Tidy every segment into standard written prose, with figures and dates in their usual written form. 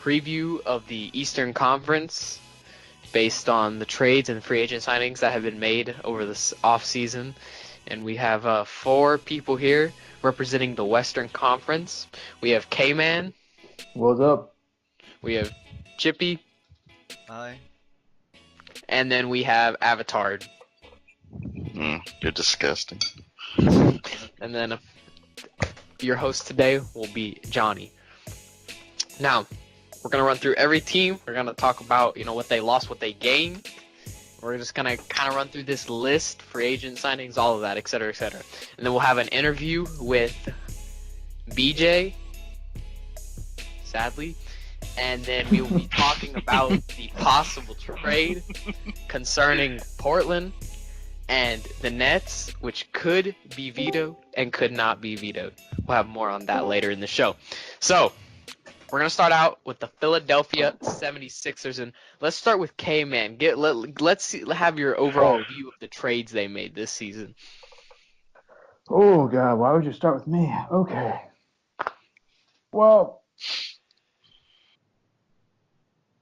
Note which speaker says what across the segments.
Speaker 1: preview of the Eastern Conference based on the trades and free agent signings that have been made over this offseason. And we have 4 people here representing the Western Conference. We have K-Man.
Speaker 2: What's up?
Speaker 1: We have Chippy.
Speaker 3: Hi.
Speaker 1: And then we have Avatar.
Speaker 4: You're disgusting.
Speaker 1: And then your host today will be Johnny. Now, we're going to run through every team. We're going to talk about, what they lost, what they gained. We're just going to kind of run through this list, free agent signings, all of that, et cetera, et cetera. And then we'll have an interview with BJ, sadly. And then we will be talking about the possible trade concerning Portland and the Nets, which could be vetoed and could not be vetoed. We'll have more on that later in the show. So, we're going to start out with the Philadelphia 76ers, and let's start with K-Man. Let's have your overall view of the trades they made this season.
Speaker 2: Oh, God, why would you start with me? Okay. Well,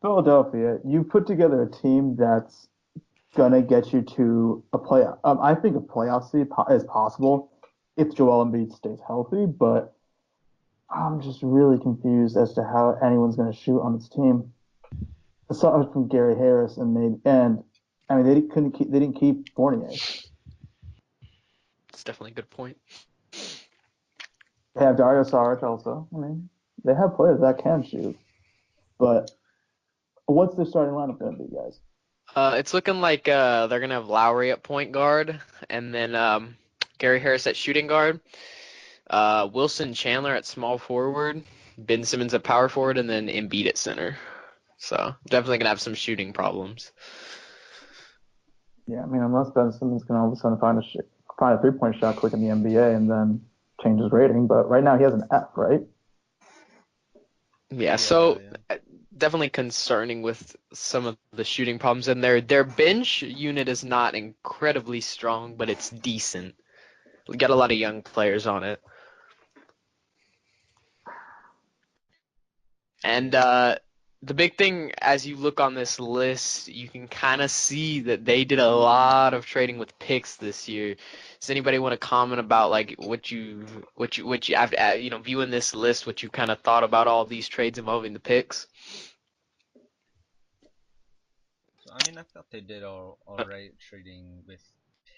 Speaker 2: Philadelphia, you put together a team that's going to get you to a playoff. I think a playoff seed is possible if Joel Embiid stays healthy, but I'm just really confused as to how anyone's going to shoot on this team. Aside from Gary Harris they didn't keep Fournier.
Speaker 1: It's definitely a good point.
Speaker 2: They have Dario Saric also. They have players that can shoot. But what's their starting lineup going to be, guys?
Speaker 1: It's looking like they're going to have Lowry at point guard, and then Gary Harris at shooting guard. Wilson Chandler at small forward, Ben Simmons at power forward, and then Embiid at center. So definitely gonna have some shooting problems.
Speaker 2: Yeah, unless Ben Simmons can all of a sudden find a 3-point shot quick in the NBA and then change his rating, but right now he has an F, right?
Speaker 1: Yeah, so definitely concerning with some of the shooting problems, and their bench unit is not incredibly strong, but it's decent. We got a lot of young players on it. And the big thing, as you look on this list, you can kind of see that they did a lot of trading with picks this year. Does anybody want to comment about what you after viewing this list, what you kind of thought about all these trades involving the picks?
Speaker 3: So, I thought they did all right trading with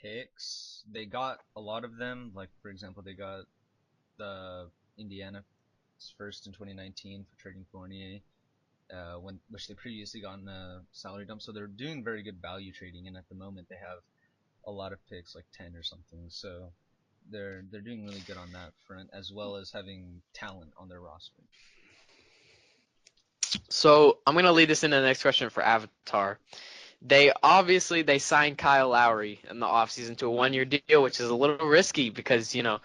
Speaker 3: picks. They got a lot of them. Like, for example, they got the Indiana first in 2019 for trading Fournier, which they previously got in a salary dump. So they're doing very good value trading, and at the moment they have a lot of picks, like 10 or something. So they're doing really good on that front, as well as having talent on their roster.
Speaker 1: So I'm gonna lead this into the next question for Avatar. They signed Kyle Lowry in the offseason to a 1-year deal, which is a little risky because you're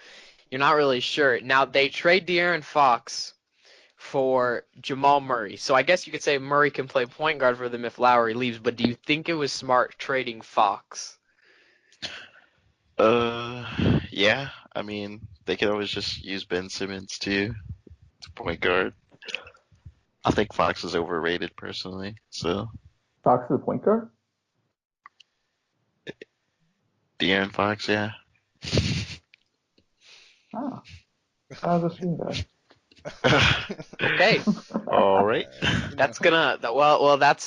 Speaker 1: not really sure. Now, they trade De'Aaron Fox for Jamal Murray. So I guess you could say Murray can play point guard for them if Lowry leaves, but do you think it was smart trading Fox?
Speaker 4: Yeah. They could always just use Ben Simmons to point guard. I think Fox is overrated personally, so.
Speaker 2: Fox is the point guard?
Speaker 4: De'Aaron Fox, yeah.
Speaker 2: Oh. I was seeing that.
Speaker 1: Okay.
Speaker 4: All right.
Speaker 1: That's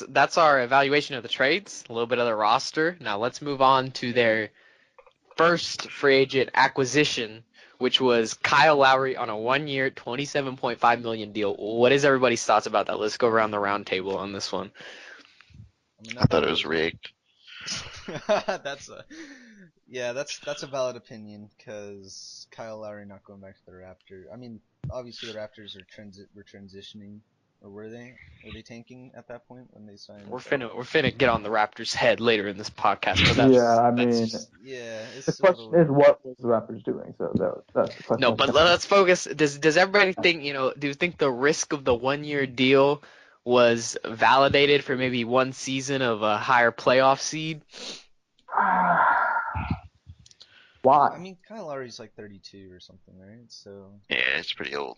Speaker 1: that's our evaluation of the trades, a little bit of the roster. Now let's move on to their first free agent acquisition, which was Kyle Lowry on a 1-year, $27.5 million deal. What is everybody's thoughts about that? Let's go around the round table on this one.
Speaker 4: I thought it was rigged.
Speaker 3: That's a valid opinion, because Kyle Lowry not going back to the Raptors. Obviously the Raptors were transitioning, or were they? Were they tanking at that point when they signed?
Speaker 1: We're finna get on the Raptors' head later in this podcast. But
Speaker 2: the question is, what was the Raptors doing? So that's the question.
Speaker 1: No, but let's focus. Does everybody think, do you think the risk of the 1-year deal was validated for maybe one season of a higher playoff seed?
Speaker 2: Why?
Speaker 3: Kyle Lowry's like 32 or something, right? So
Speaker 4: yeah, it's pretty old.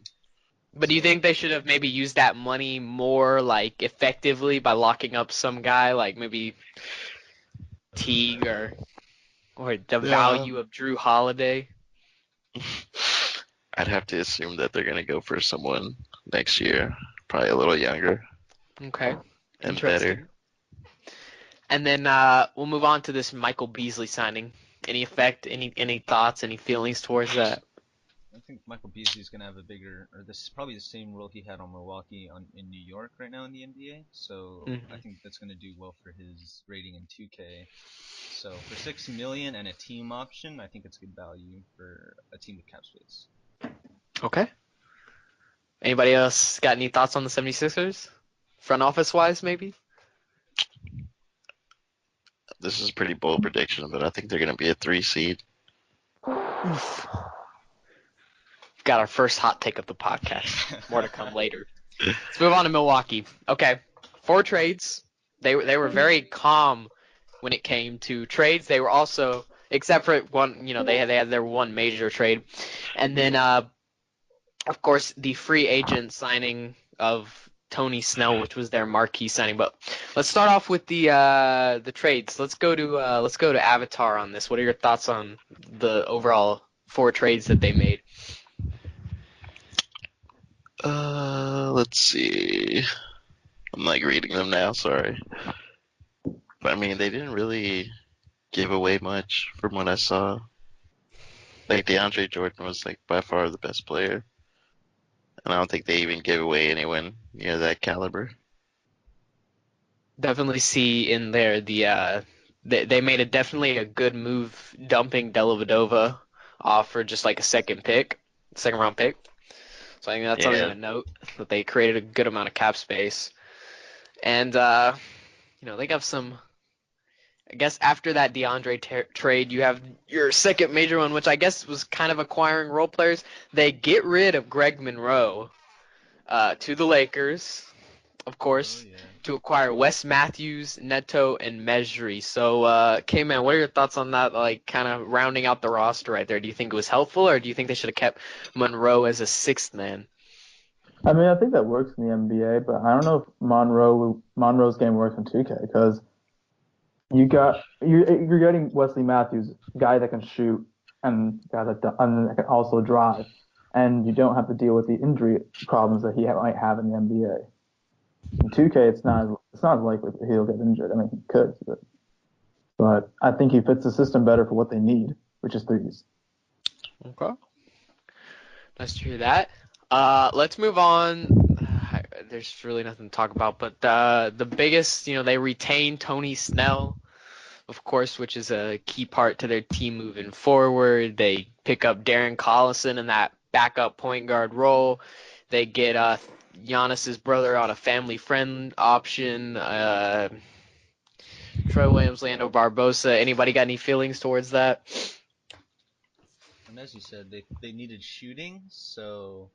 Speaker 1: But do you think they should have maybe used that money more like effectively by locking up some guy like maybe Teague or the
Speaker 4: Yeah.
Speaker 1: value of Drew Holiday?
Speaker 4: I'd have to assume that they're gonna go for someone next year, probably a little younger
Speaker 1: Okay,
Speaker 4: and
Speaker 1: interesting.
Speaker 4: better.
Speaker 1: And then we'll move on to this Michael Beasley signing. Any effect? Any thoughts? Any feelings towards that?
Speaker 3: I think Michael Beasley's gonna have a bigger, or this is probably the same role he had on Milwaukee in New York right now in the NBA. So I
Speaker 1: Hmm.
Speaker 3: think that's gonna do well for his rating in 2K. So for 6 million and a team option, I think it's good value for a team with cap space.
Speaker 1: Okay. Anybody else got any thoughts on the 76ers? Front office wise, maybe?
Speaker 4: This is a pretty bold prediction, but I think they're gonna be a 3 seed.
Speaker 1: Oof. Got our first hot take of the podcast. More to come later. Let's move on to Milwaukee. Okay, 4 trades. They were very calm when it came to trades. They were also, except for one, they had their one major trade, and then of course the free agent signing of Tony Snell, which was their marquee signing. But let's start off with the trades. Let's go to Avatar on this. What are your thoughts on the overall 4 trades that they made?
Speaker 4: Let's see. I'm like reading them now. Sorry, but I mean they didn't really give away much from what I saw. Like DeAndre Jordan was like by far the best player, and I don't think they even gave away anyone near that caliber.
Speaker 1: Definitely see in there they made definitely a good move dumping Dellavedova off for just like a second round pick. So I think that's something
Speaker 4: Yeah,
Speaker 1: to note that they created a good amount of cap space. And they got some. I guess after that DeAndre trade, you have your second major one, which I guess was kind of acquiring role players. They get rid of Greg Monroe to the Lakers, of
Speaker 3: Oh
Speaker 1: course,
Speaker 3: yeah.
Speaker 1: to acquire Wes Matthews, Neto, and Mejri. So, K-Man, what are your thoughts on that, like, kind of rounding out the roster right there? Do you think it was helpful, or do you think they should have kept Monroe as a sixth man?
Speaker 2: I mean, I think that works in the NBA, but I don't know if Monroe's game works in 2K because you're getting Wesley Matthews, guy that can shoot and that can also drive, and you don't have to deal with the injury problems that might have in the NBA. In 2K, it's not likely that he'll get injured. I mean, he could, but I think he fits the system better for what they need, which is threes.
Speaker 1: Okay. Nice to hear that. Let's move on. There's really nothing to talk about, but the biggest, they retained Tony Snell, of course, which is a key part to their team moving forward. They pick up Darren Collison in that backup point guard role. They get Giannis's brother on a family friend option. Troy Williams, Lando Barbosa. Anybody got any feelings towards that?
Speaker 3: And as you said, they needed shooting, so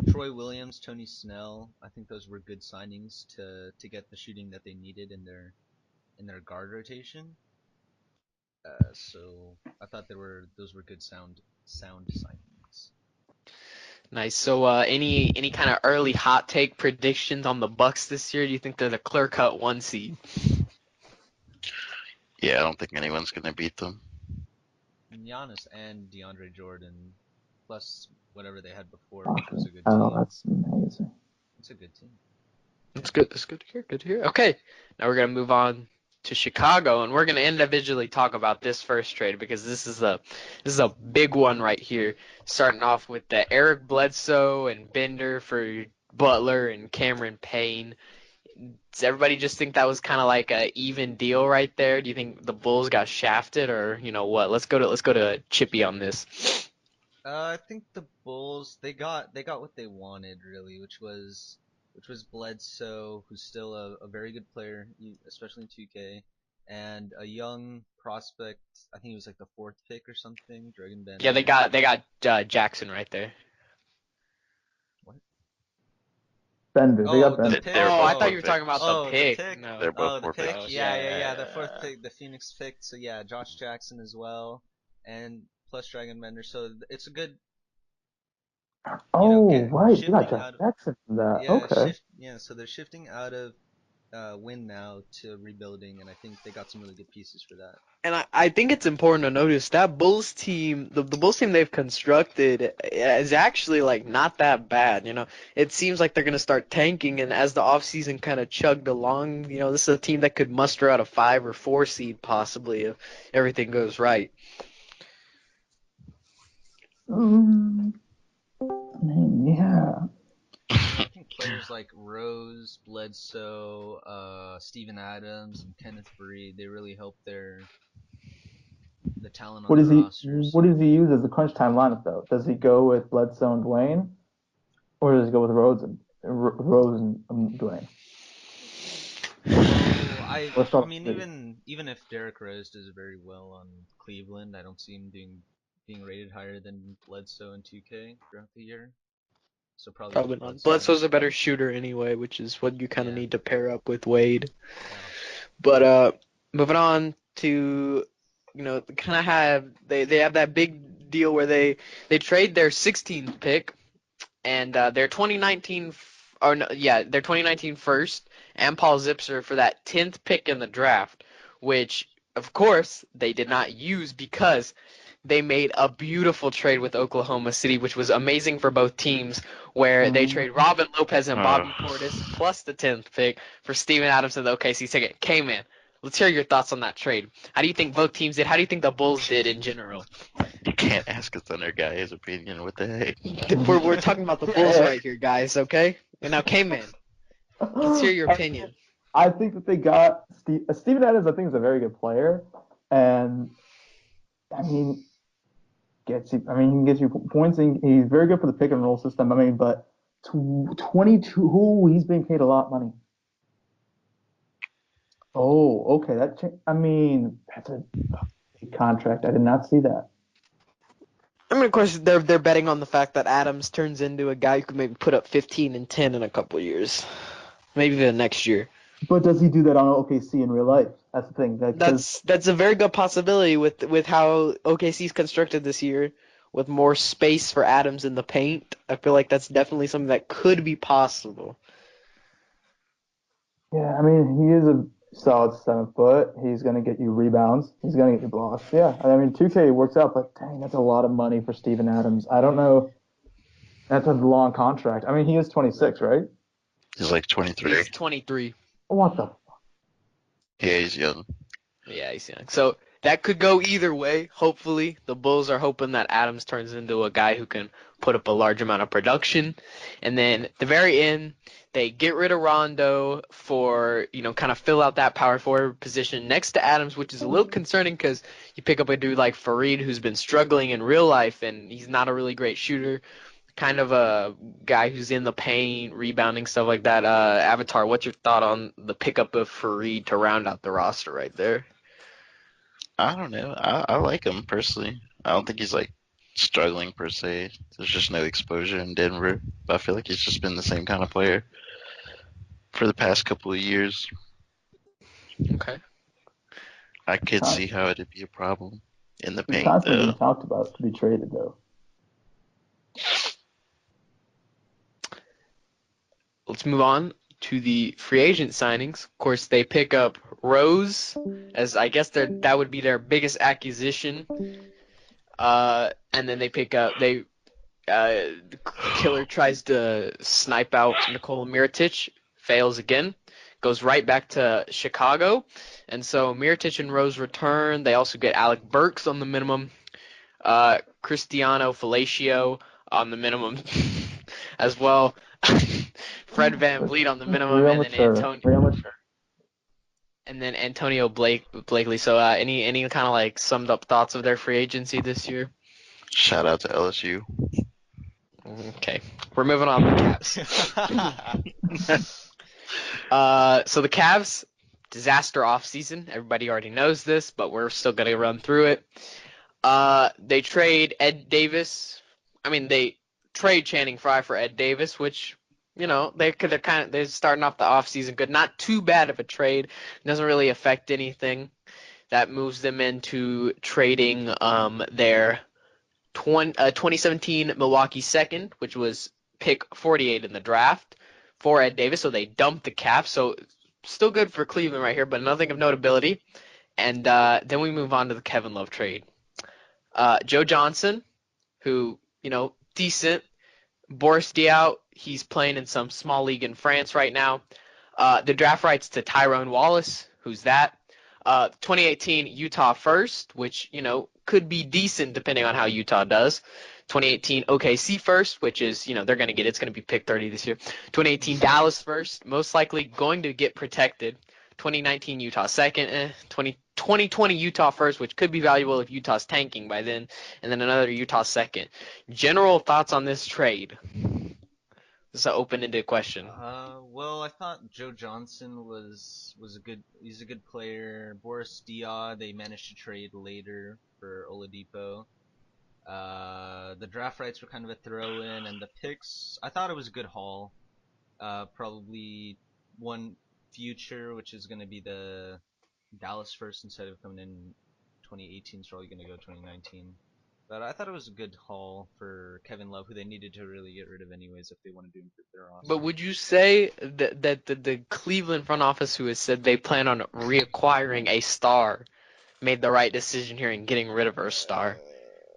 Speaker 3: Troy Williams, Tony Snell, I think those were good signings to get the shooting that they needed in their guard rotation. So I thought those were good sound signings.
Speaker 1: Nice. So, any kind of early hot take predictions on the Bucks this year? Do you think they're the clear cut 1 seed?
Speaker 4: yeah, I don't think anyone's gonna beat them.
Speaker 3: Giannis and DeAndre Jordan, plus whatever they had before, was
Speaker 2: Fucking
Speaker 3: a good
Speaker 2: hell,
Speaker 3: team.
Speaker 2: that's amazing.
Speaker 3: It's a good team.
Speaker 1: That's good. That's good to hear. Good to hear. Okay, now we're gonna move on to Chicago, and we're gonna individually talk about this first trade because this is a big one right here. Starting off with the Eric Bledsoe and Bender for Butler and Cameron Payne. Does everybody just think that was kind of like a even deal right there? Do you think the Bulls got shafted, or what? Let's go to Chippy on this.
Speaker 3: I think the Bulls they got what they wanted really, which was Bledsoe, who's still a very good player, especially in 2K, and a young prospect. I think he was like the fourth pick or something, Dragon
Speaker 1: Yeah, they
Speaker 3: Bender.
Speaker 1: got they got Jackson right there.
Speaker 3: What?
Speaker 2: Bender, they
Speaker 3: Oh,
Speaker 2: got
Speaker 3: the
Speaker 2: Bender.
Speaker 3: pick.
Speaker 4: They're
Speaker 1: Oh, I
Speaker 4: both
Speaker 1: thought
Speaker 3: Oh,
Speaker 1: you
Speaker 4: four
Speaker 1: were talking about
Speaker 4: picks.
Speaker 1: the
Speaker 3: oh, the
Speaker 1: pick.
Speaker 3: pick.
Speaker 1: No.
Speaker 4: They're both
Speaker 3: Oh, the
Speaker 4: four
Speaker 3: pick.
Speaker 4: picks.
Speaker 1: Oh,
Speaker 3: Yeah, yeah,
Speaker 1: yeah,
Speaker 3: yeah. The
Speaker 1: yeah,
Speaker 3: fourth
Speaker 1: yeah.
Speaker 3: pick, the Phoenix picked. So yeah, Josh Jackson as well, and plus Dragon Bender. So it's a good.
Speaker 2: Oh,
Speaker 3: Get
Speaker 2: right. You got
Speaker 3: shifting
Speaker 2: Josh
Speaker 3: out of
Speaker 2: Jackson from that.
Speaker 3: yeah,
Speaker 2: Okay.
Speaker 3: so they're shifting out of win now to rebuilding, and I think they got some really good pieces for that.
Speaker 1: And I think it's important to notice that Bulls team, the Bulls team they've constructed is actually like not that bad. It seems like they're gonna start tanking, and as the offseason kind of chugged along, this is a team that could muster out a 5 or 4 seed possibly if everything goes right.
Speaker 2: Mm, I mean, yeah.
Speaker 3: I think players like Rose, Bledsoe, Steven Adams, and Kenneth Faried, they really help the talent on
Speaker 2: What
Speaker 3: their
Speaker 2: does he
Speaker 3: rosters.
Speaker 2: what does he use as the crunch time lineup though? Does he go with Bledsoe and Dwayne, or does he go with Rose and Dwayne?
Speaker 3: Well,
Speaker 2: Or
Speaker 3: I
Speaker 2: start
Speaker 3: mean,
Speaker 2: with
Speaker 3: even if Derrick Rose does very well on Cleveland, I don't see him being rated higher than Bledsoe and 2K throughout the year. So probably
Speaker 1: Probably
Speaker 3: just
Speaker 1: not.
Speaker 3: Bledsoe.
Speaker 1: Bledsoe's a better shooter anyway, which is what you kind of
Speaker 3: Yeah,
Speaker 1: need to pair up with Wade.
Speaker 3: yeah.
Speaker 1: But moving on to kind of they have that big deal where they trade their 16th pick and their 2019 or no, yeah, their 2019 first and Paul Zipser for that 10th pick in the draft, which of course they did not use because they made a beautiful trade with Oklahoma City, which was amazing for both teams, where they trade Robin Lopez and Bobby Portis plus the 10th pick for Steven Adams and the OKC ticket. K-Man, let's hear your thoughts on that trade. How do you think both teams did? How do you think the Bulls did in general?
Speaker 4: You can't ask a Thunder guy his opinion. What the heck?
Speaker 1: We're talking about the Bulls right here, guys, okay? And now, K-Man, let's hear your opinion.
Speaker 2: I think that they got Steven Adams. I think is a very good player, and I mean, he can get you points. And he's very good for the pick and roll system. I mean, but 22, he's being paid a lot of money. Oh, okay. I mean, that's a big contract. I did not see that.
Speaker 1: I mean, of course, they're betting on the fact that Adams turns into a guy who could maybe put up 15 and 10 in a couple of years, maybe even next year.
Speaker 2: But does he do that on OKC in real life? That's the thing.
Speaker 1: That's a very good possibility with how OKC's constructed this year, with more space for Adams in the paint. I feel like that's definitely something that could be possible.
Speaker 2: Yeah, I mean, he is a solid 7 foot. He's gonna get you rebounds. He's gonna get you blocks. Yeah, I mean, 2K works out, but dang, that's a lot of money for Steven Adams. I don't know. That's a long contract. I mean, he is 26, right?
Speaker 4: He's like 23.
Speaker 1: He's 23.
Speaker 2: What the?
Speaker 4: Yeah, he's young.
Speaker 1: Yeah, he's young. So that could go either way. Hopefully, the Bulls are hoping that Adams turns into a guy who can put up a large amount of production. And then at the very end, they get rid of Rondo for, kind of fill out that power forward position next to Adams, which is a little concerning because you pick up a dude like Fareed who's been struggling in real life and he's not a really great shooter. Kind of a guy who's in the paint, rebounding, stuff like that. Avatar, what's your thought on the pickup of Fareed to round out the roster right there?
Speaker 4: I don't know. I like him personally. I don't think he's like struggling per se. There's just no exposure in Denver. But I feel like he's just been the same kind of player for the past couple of years.
Speaker 1: Okay.
Speaker 4: I could see how it'd be a problem in the
Speaker 2: He's
Speaker 4: paint,
Speaker 2: constantly
Speaker 4: though.
Speaker 2: being talked about to be traded, though.
Speaker 1: Let's move on to the free agent signings. Of course, they pick up Rose, as I guess that would be their biggest acquisition. And then they pick up Killer tries to snipe out Nikola Mirotic, fails again, goes right back to Chicago, and so Mirotic and Rose return. They also get Alec Burks on the minimum, Cristiano Falacio on the minimum as well. Fred Van Vliet on the minimum,
Speaker 2: Real
Speaker 1: and then
Speaker 2: mature. Real mature.
Speaker 1: Antonio Blakely. So, any kind of like summed up thoughts of their free agency this year?
Speaker 4: Shout out to LSU.
Speaker 1: Okay, we're moving on to the Cavs. So the Cavs, disaster offseason. Everybody already knows this, but we're still gonna run through it. They trade Ed Davis. They trade Channing Frye for Ed Davis, which they're starting off the offseason good. Not too bad of a trade. Doesn't really affect anything. That moves them into trading their 2017 Milwaukee second, which was pick 48 in the draft for Ed Davis. So they dumped the cap. So still good for Cleveland right here, but nothing of notability. And then we move on to the Kevin Love trade. Joe Johnson, who, decent. Boris Diaw, he's playing in some small league in France right now. The draft rights to Tyrone Wallace, who's that? 2018 Utah first, which, could be decent depending on how Utah does. 2018 OKC first, which is, they're going to get it. It's going to be pick 30 this year. 2018 Dallas first, most likely going to get protected. 2019 Utah second. 2020 Utah first, which could be valuable if Utah's tanking by then. And then another Utah second. General thoughts on this trade? This is an open-ended question.
Speaker 3: Well, I thought Joe Johnson was he's a good player. Boris Diaw, they managed to trade later for Oladipo. The draft rights were kind of a throw-in, and the picks, I thought it was a good haul. Probably one future, which is going to be the Dallas first instead of coming in 2018, it's probably going to go 2019. But I thought it was a good haul for Kevin Love, who they needed to really get rid of anyways if they wanted to improve their roster.
Speaker 1: But would you say that the Cleveland front office, who has said they plan on reacquiring a star, made the right decision here in getting rid of our star?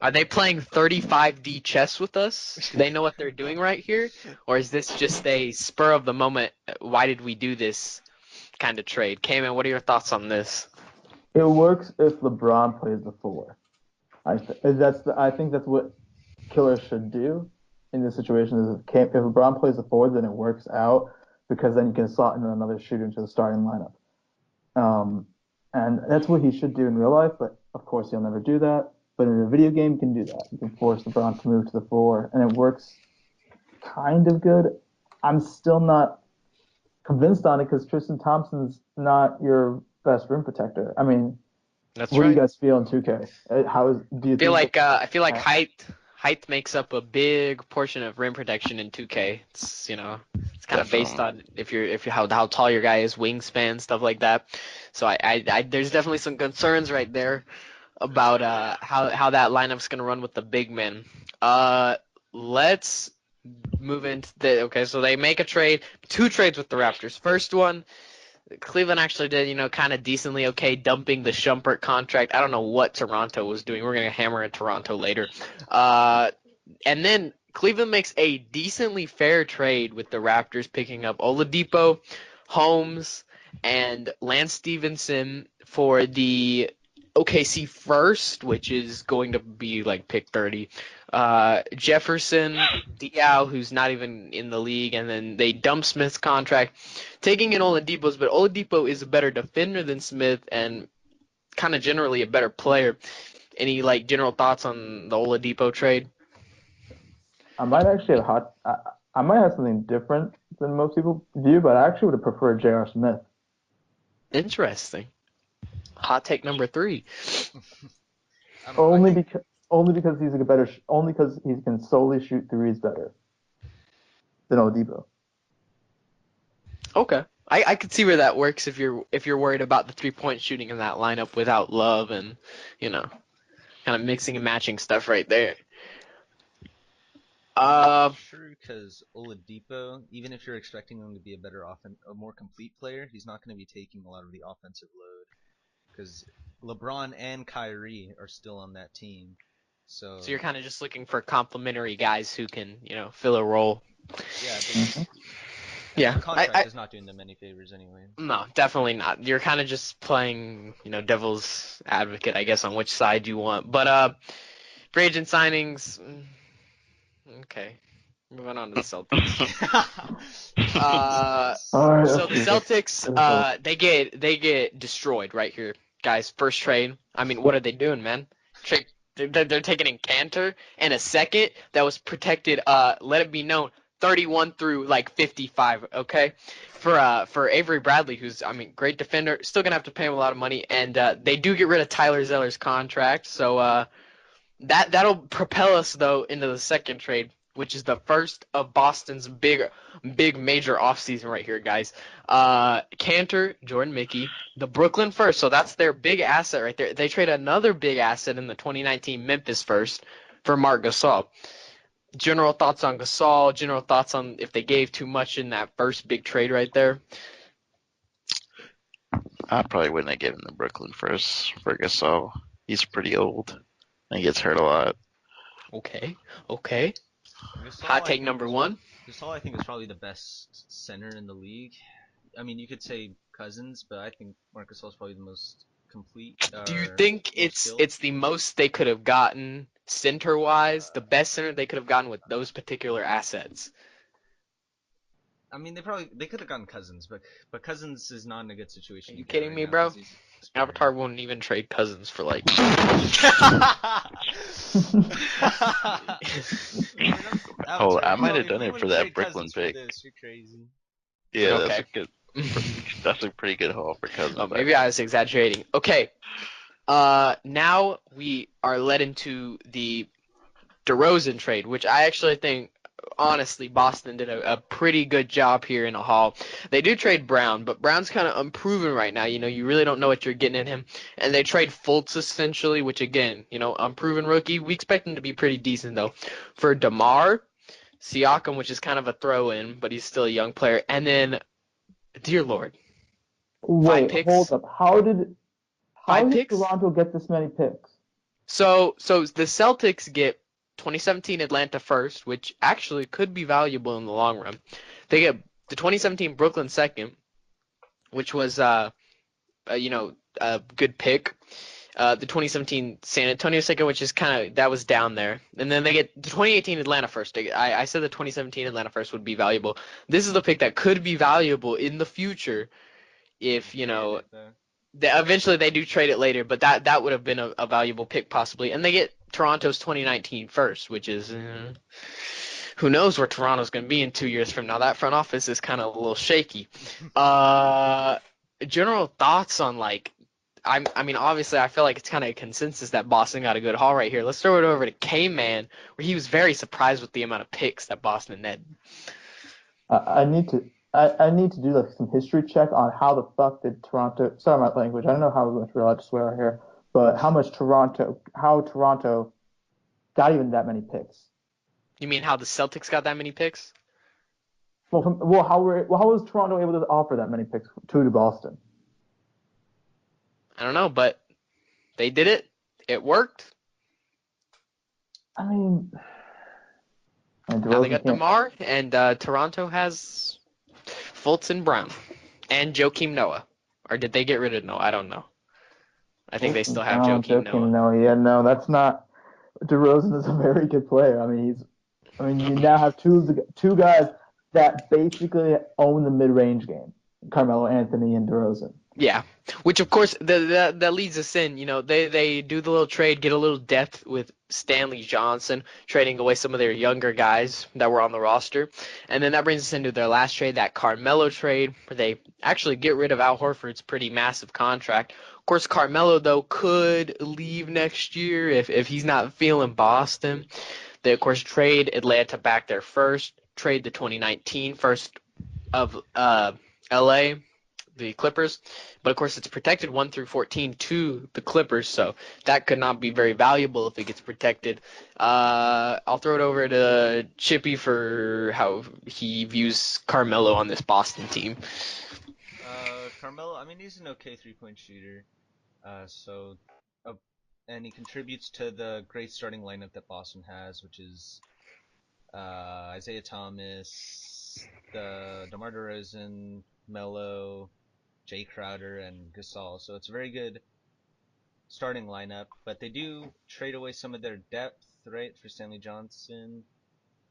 Speaker 1: Are they playing 35D chess with us? Do they know what they're doing right here? Or is this just a spur of the moment, why did we do this kind of trade? Cayman, what are your thoughts on this?
Speaker 2: It works if LeBron plays the four. I think that's what Killer should do in this situation. If LeBron plays the four, then it works out because then you can slot in another shooter into the starting lineup. And that's what he should do in real life, but of course he'll never do that. But in a video game, you can do that. You can force LeBron to move to the four, and it works kind of good. I'm still not convinced on it because Tristan Thompson's not your best rim protector. I mean,
Speaker 1: That's
Speaker 2: what
Speaker 1: right.
Speaker 2: do you guys feel in 2K? Do you
Speaker 1: I feel like height makes up a big portion of rim protection in 2K. It's it's kind of based on if you're how tall your guy is, wingspan, stuff like that. So I there's definitely some concerns right there about how that lineup's gonna run with the big men. Let's move into so they make a trade, two trades with the Raptors. First one, Cleveland actually did, kind of decently okay, dumping the Shumpert contract. I don't know what Toronto was doing. We're going to hammer at Toronto later. And then Cleveland makes a decently fair trade with the Raptors, picking up Oladipo, Holmes, and Lance Stevenson for the OKC first, which is going to be like pick 30. Jefferson, Diaw, who's not even in the league, and then they dump Smith's contract, taking in Oladipo's, but Oladipo is a better defender than Smith and kind of generally a better player. Any general thoughts on the Oladipo trade?
Speaker 2: I might actually I might have something different than most people view, but I actually would have preferred J.R. Smith.
Speaker 1: Interesting. Hot take number 3.
Speaker 2: Only because he's only because he can solely shoot threes better than Oladipo.
Speaker 1: Okay, I could see where that works if you're worried about the 3-point shooting in that lineup without Love and kind of mixing and matching stuff right there.
Speaker 3: Sure, because Oladipo, even if you're expecting him to be a more complete player, he's not going to be taking a lot of the offensive load because LeBron and Kyrie are still on that team. So
Speaker 1: you're kind of just looking for complementary guys who can, fill a role.
Speaker 3: Yeah.
Speaker 1: Yeah.
Speaker 3: The contract is not doing them any favors anyway.
Speaker 1: No, definitely not. You're kind of just playing, devil's advocate, I guess, on which side you want. But free agent signings. Okay. Moving on to the Celtics. So the Celtics, they get destroyed right here, guys. First trade. I mean, what are they doing, man? They're taking in Cantor and a second that was protected. Let it be known, 31 through 55. Okay, for Avery Bradley, who's great defender, still gonna have to pay him a lot of money, and they do get rid of Tyler Zeller's contract. So that'll propel us though into the second trade, which is the first of Boston's big major offseason right here, guys. Cantor, Jordan Mickey, the Brooklyn first, so that's their big asset right there. They trade another big asset in the 2019 Memphis first for Marc Gasol. General thoughts on Gasol, general thoughts on if they gave too much in that first big trade right there.
Speaker 4: I probably wouldn't have given the Brooklyn first for Gasol. He's pretty old and he gets hurt a lot.
Speaker 1: Okay.
Speaker 3: Gasol,
Speaker 1: Hot
Speaker 3: I
Speaker 1: take
Speaker 3: think,
Speaker 1: number one.
Speaker 3: Gasol, I think, is probably the best center in the league. I mean, you could say Cousins, but I think Marc Gasol is probably the most complete.
Speaker 1: Do you think it's the most they could have gotten center-wise, the best center they could have gotten with those particular assets?
Speaker 3: I mean, they could have gotten Cousins, but Cousins is not in a good situation.
Speaker 1: Are you
Speaker 3: to get
Speaker 1: kidding
Speaker 3: right
Speaker 1: me,
Speaker 3: now
Speaker 1: bro?
Speaker 3: 'cause he's expired.
Speaker 1: Avatar won't even trade Cousins for like.
Speaker 4: Oh, I might
Speaker 3: Yo,
Speaker 4: have
Speaker 3: if
Speaker 4: done
Speaker 3: we
Speaker 4: it for
Speaker 3: wouldn't
Speaker 4: that
Speaker 3: trade
Speaker 4: Brooklyn
Speaker 3: Cousins for
Speaker 4: pick.
Speaker 3: this, you're crazy.
Speaker 4: Yeah,
Speaker 1: Okay.
Speaker 4: that's a pretty good haul for Cousins.
Speaker 1: Oh, maybe I was exaggerating. Okay. Now we are led into the DeRozan trade, which I actually think, honestly, Boston did a pretty good job here in a haul. They do trade Brown, but Brown's kind of unproven right now. You know, you really don't know what you're getting in him. And they trade Fultz, essentially, which, again, you know, unproven rookie. We expect him to be pretty decent, though. For DeMar, Siakam, which is kind of a throw-in, but he's still a young player. And then, dear Lord,
Speaker 2: Wait,
Speaker 1: picks.
Speaker 2: hold up. How did
Speaker 1: picks?
Speaker 2: Toronto get this many picks?
Speaker 1: So the Celtics get 2017 Atlanta first, which actually could be valuable in the long run. They get the 2017 Brooklyn second, which was a good pick. The 2017 San Antonio second, which is that was down there. And then they get the 2018 Atlanta first. I said the 2017 Atlanta first would be valuable. This is the pick that could be valuable in the future if, you know, eventually they do trade it later, but that would have been a valuable pick possibly. And they get Toronto's 2019 first, which is who knows where Toronto's going to be in 2 years from now. That front office is kind of a little shaky. General thoughts on I mean, obviously, I feel like it's kind of a consensus that Boston got a good haul right here. Let's throw it over to K-Man, where he was very surprised with the amount of picks that Boston had.
Speaker 2: I need to do like some history check on how the fuck did Toronto. Sorry, my language. I don't know how much we're allowed to swear here, but how Toronto got even that many picks.
Speaker 1: You mean how the Celtics got that many picks?
Speaker 2: How was Toronto able to offer that many picks to Boston?
Speaker 1: I don't know, but they did it. It worked.
Speaker 2: I mean,
Speaker 1: now they got DeMar, and Toronto has Fultz and Brown, and Joakim Noah. Or did they get rid of Noah? I don't know. I think they still have Joakim Noah.
Speaker 2: Yeah, no, that's not. DeRozan is a very good player. I mean, you now have two guys that basically own the mid-range game: Carmelo Anthony and DeRozan.
Speaker 1: Yeah, which of course that leads us in. You know, they do the little trade, get a little depth with Stanley Johnson, trading away some of their younger guys that were on the roster, and then that brings us into their last trade, that Carmelo trade, where they actually get rid of Al Horford's pretty massive contract. Of course, Carmelo though could leave next year if he's not feeling Boston. They of course trade Atlanta back there first, trade the 2019 first of LA. The Clippers, but of course it's protected 1 through 14 to the Clippers, so that could not be very valuable if it gets protected. I'll throw it over to Chippy for how he views Carmelo on this Boston team.
Speaker 3: Carmelo, I mean, he's an okay 3-point shooter, and he contributes to the great starting lineup that Boston has, which is Isaiah Thomas, DeMar DeRozan, Melo, Jay Crowder, and Gasol. So it's a very good starting lineup, but they do trade away some of their depth, right, for Stanley Johnson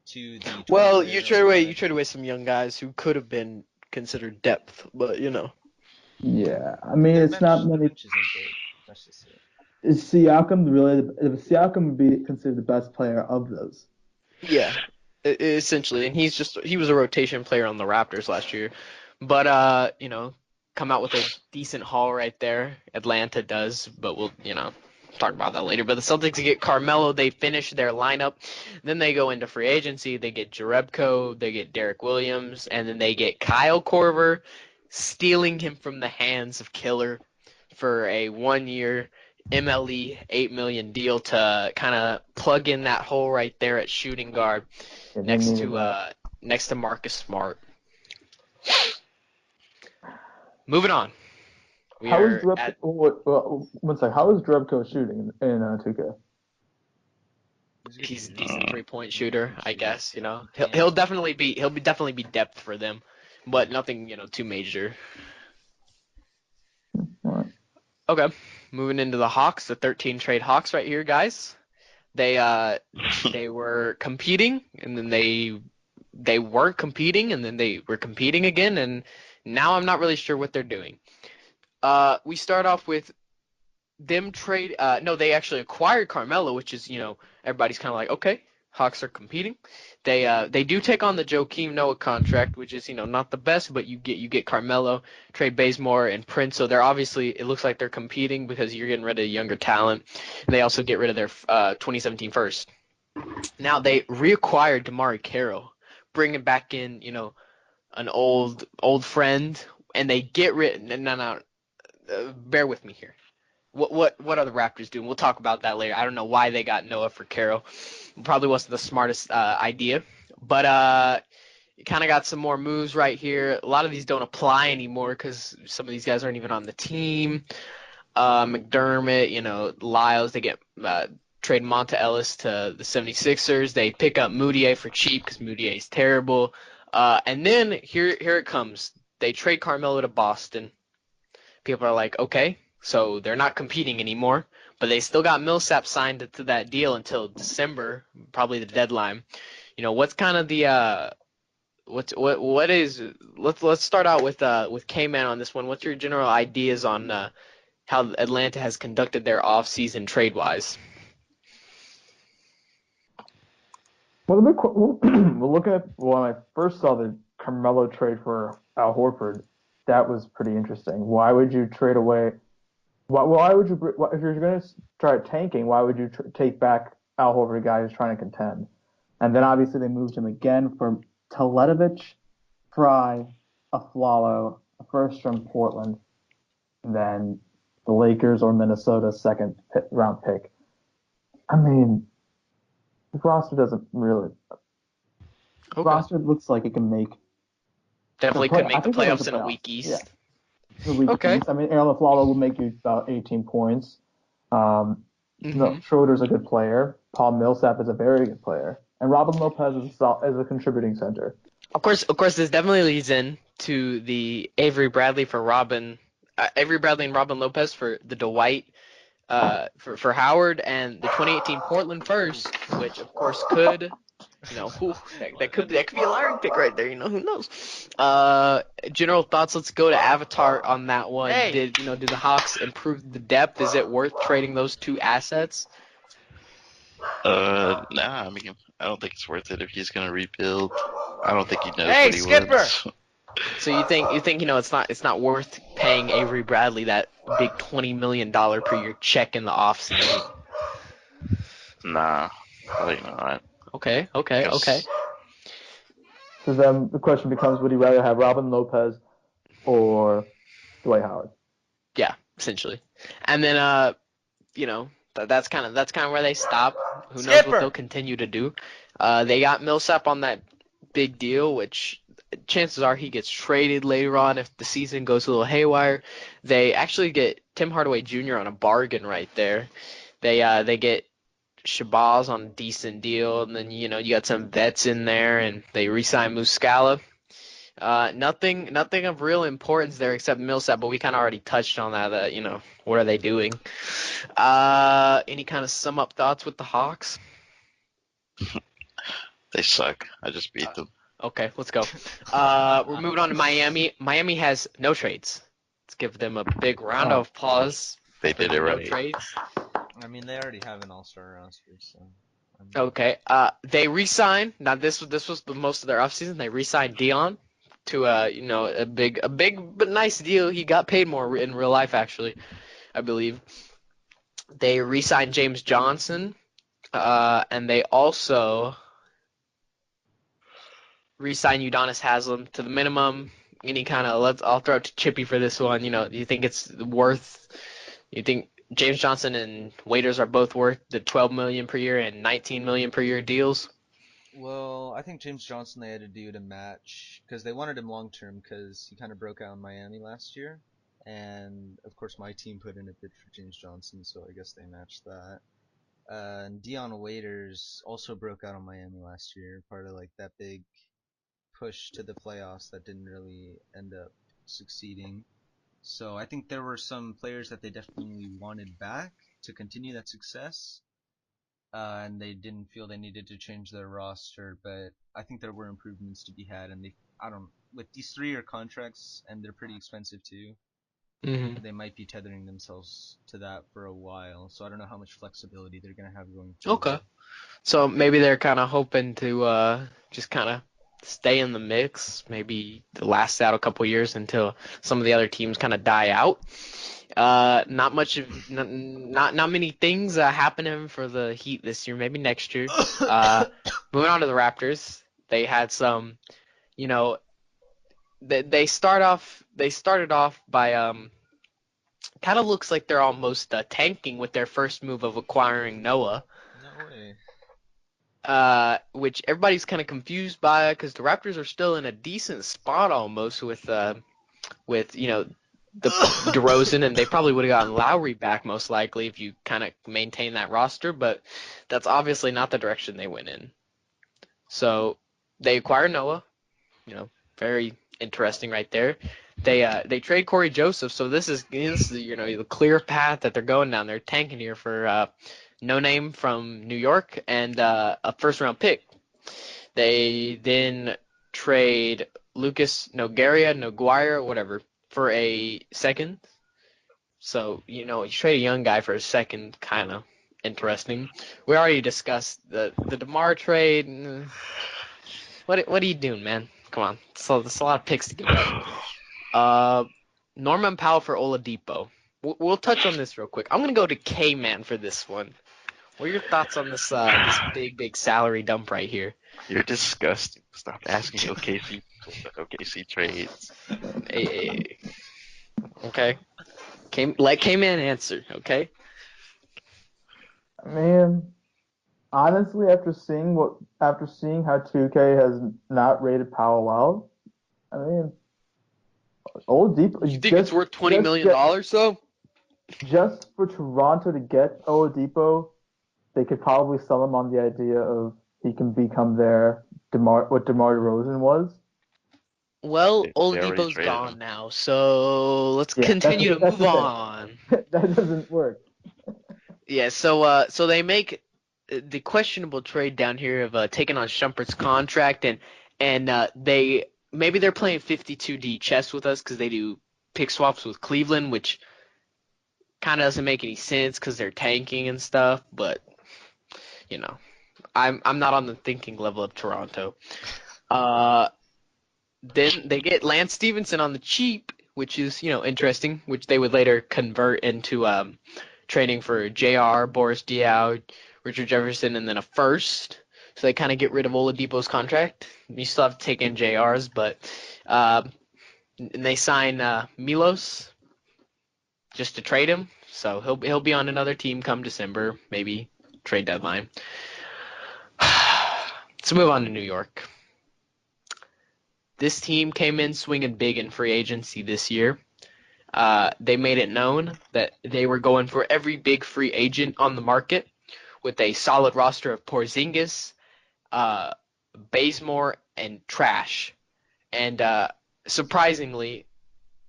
Speaker 3: to the.
Speaker 1: Well, you trade away some young guys who could have been considered depth, but you know.
Speaker 2: Yeah, I mean, it's not many.
Speaker 3: That's just it.
Speaker 2: Is Siakam really? Siakam would be considered the best player of those.
Speaker 1: Yeah, essentially, and he was a rotation player on the Raptors last year. But, you know, come out with a decent haul right there. Atlanta does, but we'll, you know, talk about that later. But the Celtics get Carmelo. They finish their lineup. Then they go into free agency. They get Jerebko. They get Derek Williams. And then they get Kyle Korver, stealing him from the hands of Killer for a 1-year, MLE $8 million deal to kind of plug in that hole right there at shooting guard
Speaker 2: Yeah, they needed that.
Speaker 1: next to Marcus Smart. Moving on. We
Speaker 2: How is
Speaker 1: are
Speaker 2: Drebko?
Speaker 1: at
Speaker 2: One sec. How is Drebko shooting in 2K?
Speaker 1: he's a decent 3-point shooter, I guess.
Speaker 3: Yeah.
Speaker 1: He'll definitely be depth for them, but nothing too major.
Speaker 2: Alright.
Speaker 1: Okay, moving into the Hawks, the 13 trade Hawks right here, guys. They were competing, and then they weren't competing, and then they were competing again, and now I'm not really sure what they're doing. We start off with them trade. No, they actually acquired Carmelo, which is everybody's kind of like, okay, Hawks are competing. They do take on the Joakim Noah contract, which is not the best, but you get Carmelo, trade Bazemore and Prince, so they're obviously, it looks like they're competing because you're getting rid of younger talent. And they also get rid of their 2017 first. Now they reacquired Damari Carroll, bringing back in an old friend, and they get rid. No, bear with me here. What are the Raptors doing? We'll talk about that later. I don't know why they got Noah for Carroll. Probably wasn't the smartest idea, but you kind of got some more moves right here. A lot of these don't apply anymore because some of these guys aren't even on the team. McDermott, Lyles, they get trade Monta Ellis to the 76ers. They pick up Moutier for cheap because Moutier is terrible. And then here it comes. They trade Carmelo to Boston. People are like, okay, so they're not competing anymore, but they still got Millsap signed to that deal until December, probably the deadline. What's kind of the what is? Let's start out with K-Man on this one. What's your general ideas on how Atlanta has conducted their off-season trade-wise?
Speaker 2: Well, looking at when I first saw the Carmelo trade for Al Horford, that was pretty interesting. Why would you trade away? Why would you, if you're going to start tanking, why would you take back Al Horford, a guy who's trying to contend? And then obviously they moved him again for Teletovic, Fry, Aflalo, a first from Portland, and then the Lakers or Minnesota second round pick. I mean, the roster doesn't really. The roster looks like it can make.
Speaker 1: Definitely could make the playoffs in a weak East.
Speaker 2: Yeah. The weak East. I mean, Aaron Aflalo will make you about 18 points. Schroeder's a good player. Paul Millsap is a very good player. And Robin Lopez is a contributing center.
Speaker 1: Of course, this definitely leads in to the Avery Bradley and Robin Lopez for the Dwight, for Howard, and the 2018 Portland first, which of course could, that could be a lottery pick right there. Who knows? General thoughts. Let's go to Avatar on that one.
Speaker 3: Hey.
Speaker 1: Do the Hawks improve the depth? Is it worth trading those two assets?
Speaker 4: Nah, I mean, I don't think it's worth it if he's gonna rebuild. I don't think he knows
Speaker 3: Hey,
Speaker 4: what he
Speaker 3: Skipper!
Speaker 4: wants.
Speaker 1: So you think it's not worth paying Avery Bradley that big $20 million per year check in the offseason?
Speaker 4: Nah, probably not.
Speaker 1: Okay.
Speaker 2: So then the question becomes: would you rather have Robin Lopez or Dwight Howard?
Speaker 1: Yeah, essentially. And then that's kind of where they stop. Who knows what they'll continue to do? They got Millsap on that big deal, which chances are he gets traded later on if the season goes a little haywire. They actually get Tim Hardaway Jr. on a bargain right there. They get Shabazz on a decent deal, and then you got some vets in there, and they re-sign Muscala. Nothing of real importance there except Millsap, but we kind of already touched on that. What are they doing? Any kind of sum up thoughts with the Hawks?
Speaker 4: They suck. I just beat them.
Speaker 1: Okay, let's go. We're moving on to Miami. Miami has no trades. Let's give them a big round of applause.
Speaker 4: They did it
Speaker 1: No
Speaker 4: right.
Speaker 1: trades.
Speaker 3: I mean, they already have an all-star roster, so.
Speaker 1: Okay. They re-signed. Now this was the most of their offseason. They re-signed Dion to a big but nice deal. He got paid more in real life, actually, I believe. They re-signed James Johnson, and they also re-sign Udonis Haslem to the minimum. Any kind of I'll throw it to Chippy for this one. Do you think it's worth? You think James Johnson and Waiters are both worth the 12 million per year and 19 million per year deals.
Speaker 3: Well, I think James Johnson they had to do to match because they wanted him long term because he kind of broke out in Miami last year, and of course my team put in a bid for James Johnson, so I guess they matched that. And Dion Waiters also broke out in Miami last year, part of like that big push to the playoffs that didn't really end up succeeding. So I think there were some players that they definitely wanted back to continue that success, and they didn't feel they needed to change their roster. But I think there were improvements to be had, and I don't, with these 3-year contracts, and they're pretty expensive too.
Speaker 1: Mm-hmm.
Speaker 3: They might be tethering themselves to that for a while. So I don't know how much flexibility they're gonna have going
Speaker 1: Okay.
Speaker 3: forward.
Speaker 1: So maybe they're kind of hoping to just kind of stay in the mix, maybe to last out a couple years until some of the other teams kind of die out. Not much of not many things happening for the Heat this year. Maybe next year. Uh, Moving on to the Raptors, they had some, you know, they started off by kind of looks like they're almost tanking with their first move of acquiring Noah.
Speaker 3: No way.
Speaker 1: Which everybody's kind of confused by because the Raptors are still in a decent spot almost with the DeRozan, and they probably would have gotten Lowry back most likely if you kind of maintain that roster, but that's obviously not the direction they went in. So they acquire Noah, very interesting right there. They trade Corey Joseph, so this is the clear path that they're going down. They're tanking here for no name from New York and a first round pick. They then trade Lucas Nogueira, whatever, for a second. So, you trade a young guy for a second, kind of interesting. We already discussed the DeMar trade. What are you doing, man? Come on. So there's a lot of picks to give up. Norman Powell for Oladipo. We'll touch on this real quick. I'm gonna go to K-Man for this one. What are your thoughts on this big salary dump right here?
Speaker 4: You're disgusting. Stop asking OKC trades.
Speaker 1: Hey, okay. Let K-Man answer, okay?
Speaker 2: I mean, honestly, after seeing how 2K has not rated Powell well, I mean, Oladipo.
Speaker 1: You think it's worth $20 million, though?
Speaker 2: Just for Toronto to get Oladipo, they could probably sell him on the idea of he can become what DeMar DeRozan was.
Speaker 1: Well,
Speaker 4: They already
Speaker 1: Oladipo's
Speaker 4: traded
Speaker 1: gone
Speaker 4: him.
Speaker 1: now, so let's
Speaker 2: Yeah,
Speaker 1: continue to
Speaker 2: that's
Speaker 1: move
Speaker 2: the thing.
Speaker 1: on.
Speaker 2: That doesn't work.
Speaker 1: Yeah, so they make the questionable trade down here of taking on Shumpert's contract, and they're playing 52D chess with us because they do pick swaps with Cleveland, which kind of doesn't make any sense because they're tanking and stuff. But I'm not on the thinking level of Toronto. Then they get Lance Stevenson on the cheap, which is interesting, which they would later convert into trading for JR, Boris Diaw, Richard Jefferson, and then a first. So they kind of get rid of Oladipo's contract. You still have to take in JR's, but and they sign Milos just to trade him. So he'll be on another team come December, maybe trade deadline. Let's move on to New York. This team came in swinging big in free agency this year. They made it known that they were going for every big free agent on the market with a solid roster of Porzingis, Bazemore, and Trash. And surprisingly,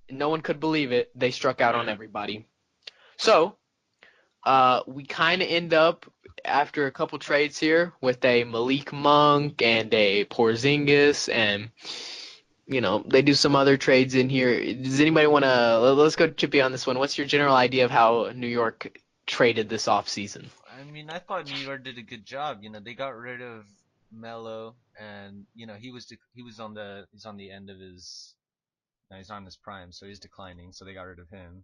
Speaker 1: no one could believe it, they struck out on everybody. So we kind of end up, after a couple trades here, with a Malik Monk and a Porzingis, and they do some other trades in here. Does anybody want to? Let's go Chippy on this one. What's your general idea of how New York traded this offseason?
Speaker 3: I mean, I thought New York did a good job. They got rid of Melo, and he's on the end of his, he's on his prime, so he's declining. So they got rid of him,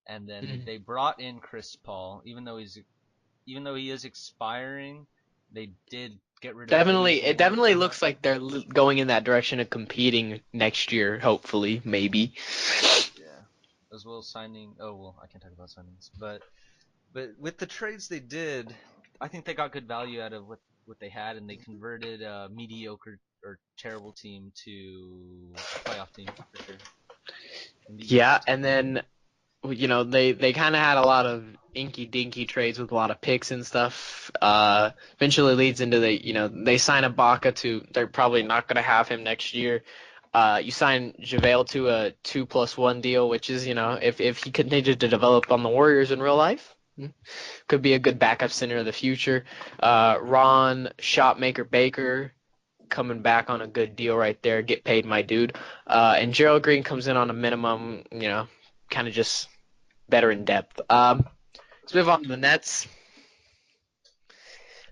Speaker 3: and then they brought in Chris Paul, even though he is expiring. They did get rid of
Speaker 1: It
Speaker 3: Bazemore
Speaker 1: definitely
Speaker 3: for
Speaker 1: looks
Speaker 3: that.
Speaker 1: like they're going in that direction of competing next year, hopefully, maybe.
Speaker 3: Yeah, as well as signing. Oh well, I can't talk about signings, but But with the trades they did, I think they got good value out of what they had, and they converted a mediocre or terrible team to a playoff team for sure. And beat you
Speaker 1: Yeah,
Speaker 3: guys.
Speaker 1: and then they kind of had a lot of inky dinky trades with a lot of picks and stuff. Eventually leads into they sign Ibaka to, they're probably not going to have him next year. You sign JaVale to a 2+1 deal, which is, if he continued to develop on the Warriors in real life, could be a good backup center of the future. Ron Shotmaker Baker coming back on a good deal right there. Get paid, my dude. And Gerald Green comes in on a minimum, kind of just better in depth. Let's move on to the Nets.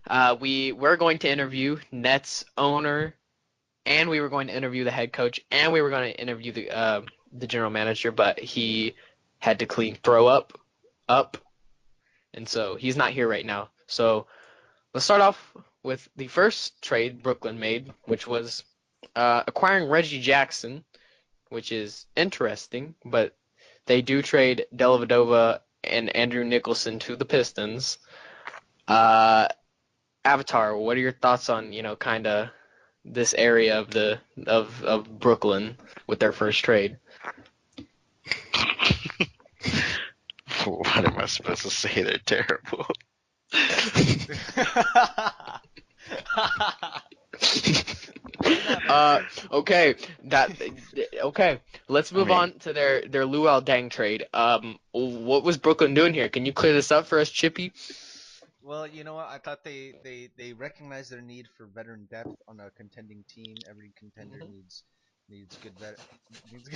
Speaker 1: We're going to interview Nets owner, and we were going to interview the head coach, and we were going to interview the general manager, but he had to clean throw up, and so he's not here right now. So let's start off with the first trade Brooklyn made, which was acquiring Reggie Jackson, which is interesting, but they do trade Dellavedova and Andrew Nicholson to the Pistons. Avatar, what are your thoughts on, kind of this area of Brooklyn with their first trade?
Speaker 4: What am I supposed to say? They're terrible.
Speaker 1: Okay, okay. Let's move on to their Luol Deng trade. What was Brooklyn doing here? Can you clear this up for us, Chippy?
Speaker 3: Well, you know what? I thought they recognized their need for veteran depth on a contending team. Every contender needs good needs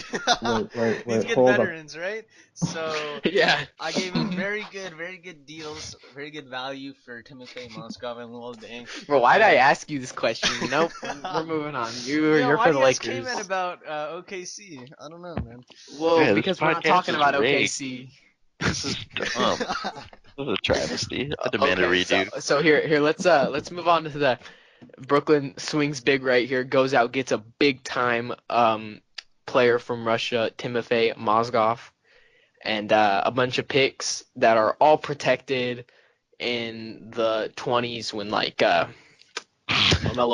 Speaker 2: Wait,
Speaker 3: needs good
Speaker 2: hold up.
Speaker 3: veterans, right? So
Speaker 1: Yeah.
Speaker 3: I gave him very good deals, very good value for Timothy Mozgov and Luol Deng.
Speaker 1: Well, why did I ask you this question? Nope, we're moving on. You're
Speaker 3: why
Speaker 1: for
Speaker 3: do
Speaker 1: the
Speaker 3: you guys
Speaker 1: Lakers.
Speaker 3: came in about OKC? I don't know, man.
Speaker 1: Well,
Speaker 4: Yeah, this
Speaker 1: because we're not
Speaker 4: podcast
Speaker 1: talking
Speaker 4: is
Speaker 1: about
Speaker 4: rigged.
Speaker 1: OKC.
Speaker 4: This is dumb. This is a travesty. I demand a redo.
Speaker 1: So here let's move on to the Brooklyn swings big right here, goes out, gets a big time player from Russia, Timofey Mozgov, and a bunch of picks that are all protected in the 20s when LaMelo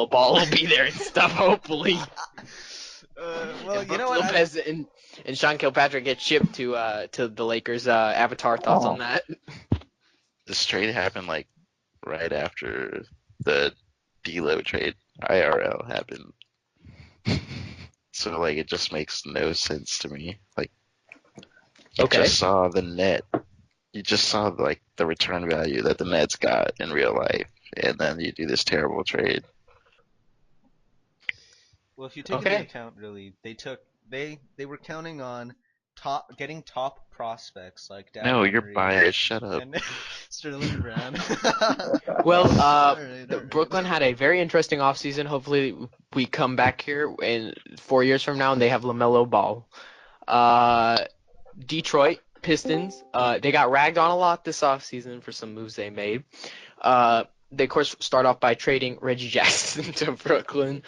Speaker 1: Ball will be there and stuff, hopefully.
Speaker 3: Well,
Speaker 1: And
Speaker 3: you know
Speaker 1: Brook
Speaker 3: what?
Speaker 1: Lopez and Sean Kilpatrick get shipped to the Lakers. Avatar, thoughts on that?
Speaker 4: This trade happened right after the D'Lo trade IRL happened. So it just makes no sense to me. You just saw the net. You just saw the return value that the Nets got in real life, and then you do this terrible trade.
Speaker 3: Well, if you take into account, really, they were counting on getting top prospects like Daryl
Speaker 4: No, you're
Speaker 3: Morey
Speaker 4: biased. Shut up.
Speaker 3: and Sterling Brown.
Speaker 1: Well,
Speaker 3: Alright.
Speaker 1: Brooklyn had a very interesting offseason. Hopefully, we come back here in 4 years from now and they have LaMelo Ball. Detroit Pistons, they got ragged on a lot this offseason for some moves they made. They, of course, start off by trading Reggie Jackson to Brooklyn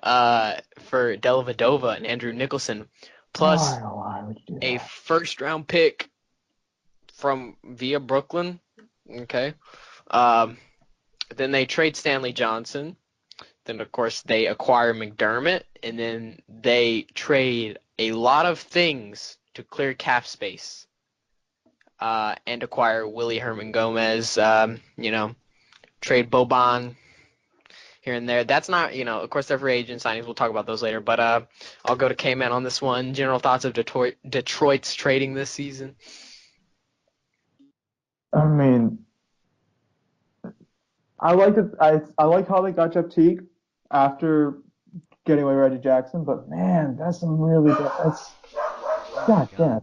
Speaker 1: for Dellavedova and Andrew Nicholson, plus
Speaker 2: Why would you do
Speaker 1: a
Speaker 2: that?
Speaker 1: first-round pick via Brooklyn. Okay. Then they trade Stanley Johnson. Then, of course, they acquire McDermott. And then they trade a lot of things to clear cap space and acquire Willie Herman Gomez. Trade Boban here and there. That's not, of course, they're free agent signings. We'll talk about those later. But I'll go to K-Man on this one. General thoughts of Detroit's trading this season?
Speaker 2: I mean, I like it. I like how they got Jeff Teague after getting away Reggie Jackson, but man, that's some really good. God damn,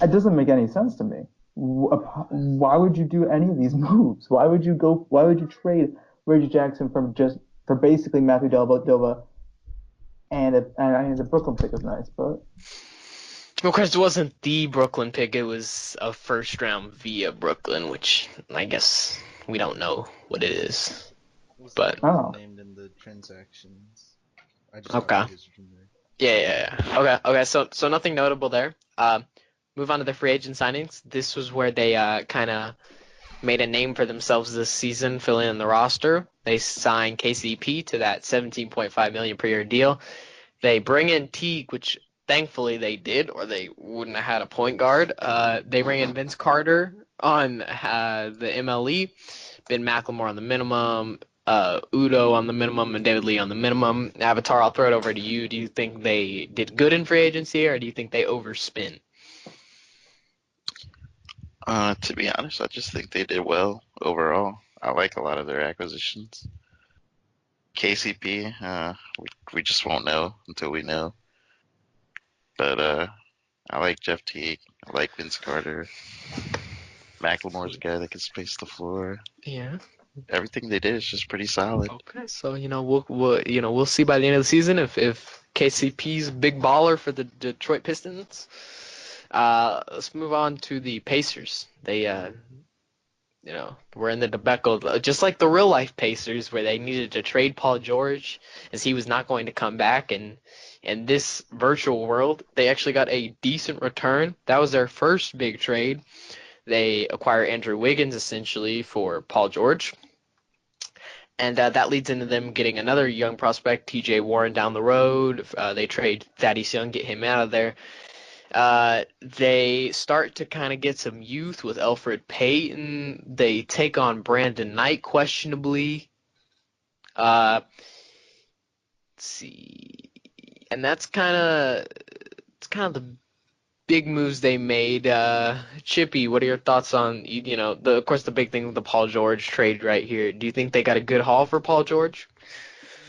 Speaker 2: it doesn't make any sense to me. Why would you do any of these moves? Why would you trade Reggie Jackson for basically Matthew Dellavedova, and the Brooklyn pick is nice, but
Speaker 1: Of course, it wasn't the Brooklyn pick. It was a first round via Brooklyn, which I guess we don't know what it is. But
Speaker 3: named in the transactions. I just
Speaker 1: okay.
Speaker 3: got from there.
Speaker 1: Yeah. Okay. So nothing notable there. move on to the free agent signings. This was where they kind of made a name for themselves this season, filling in the roster. They signed KCP to that $17.5 million per year deal. They bring in Teague, which thankfully they did, or they wouldn't have had a point guard. They bring in Vince Carter on the MLE, Ben McLemore on the minimum, Udo on the minimum, and David Lee on the minimum. Avatar, I'll throw it over to you. Do you think they did good in free agency, or do you think they overspent?
Speaker 4: To be honest, I just think they did well overall. I like a lot of their acquisitions. KCP, we just won't know until we know. But I like Jeff Teague. I like Vince Carter. McLemore's a guy that can space the floor.
Speaker 1: Yeah.
Speaker 4: Everything they did is just pretty solid.
Speaker 1: Okay, so we'll see by the end of the season if KCP's big baller for the Detroit Pistons. Let's move on to the Pacers. They were in the debacle, just like the real life Pacers, where they needed to trade Paul George as he was not going to come back. And in this virtual world, they actually got a decent return. That was their first big trade. They acquire Andrew Wiggins essentially for Paul George. And that leads into them getting another young prospect, TJ Warren, down the road. They trade Thaddeus Young, get him out of there. They start to kind of get some youth with Elfrid Payton. They take on Brandon Knight questionably. Let's see, and that's kind of the big moves they made. Chippy, what are your thoughts on of course the big thing with the Paul George trade right here? Do you think they got a good haul for Paul George?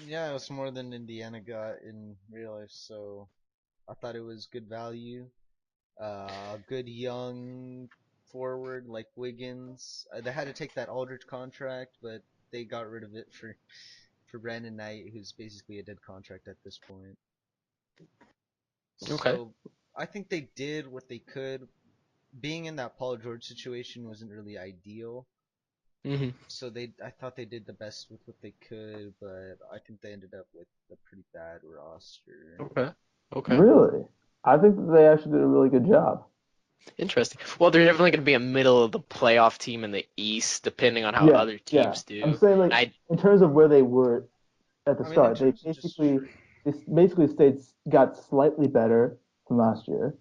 Speaker 3: Yeah, it was more than Indiana got in real life, so I thought it was good value. Good young forward like Wiggins. They had to take that Aldridge contract, but they got rid of it for Brandon Knight, who's basically a dead contract at this point.
Speaker 1: Okay.
Speaker 3: So I think they did what they could. Being in that Paul George situation wasn't really ideal.
Speaker 1: Mm-hmm.
Speaker 3: So I thought they did the best with what they could, but I think they ended up with a pretty bad roster.
Speaker 1: Okay.
Speaker 2: Really? I think that they actually did a really good job.
Speaker 1: Interesting. Well, they're definitely going to be a middle of the playoff team in the East, depending on how other teams do.
Speaker 2: I'm saying in terms of where they were at the start, they basically got slightly better from last year.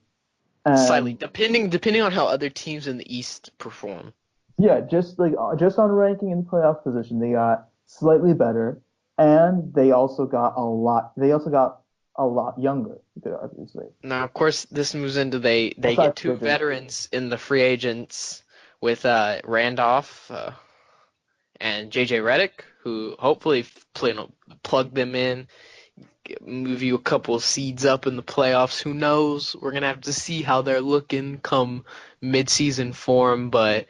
Speaker 2: And
Speaker 1: slightly, depending on how other teams in the East perform.
Speaker 2: Yeah, just on ranking in playoff position, they got slightly better, and they also got a lot. They also got a lot younger, obviously.
Speaker 1: Now, of course, this moves into they get two veterans in the free agents with Randolph and JJ Redick, who hopefully plug them in, move you a couple of seeds up in the playoffs. Who knows? We're gonna have to see how they're looking come mid-season form, but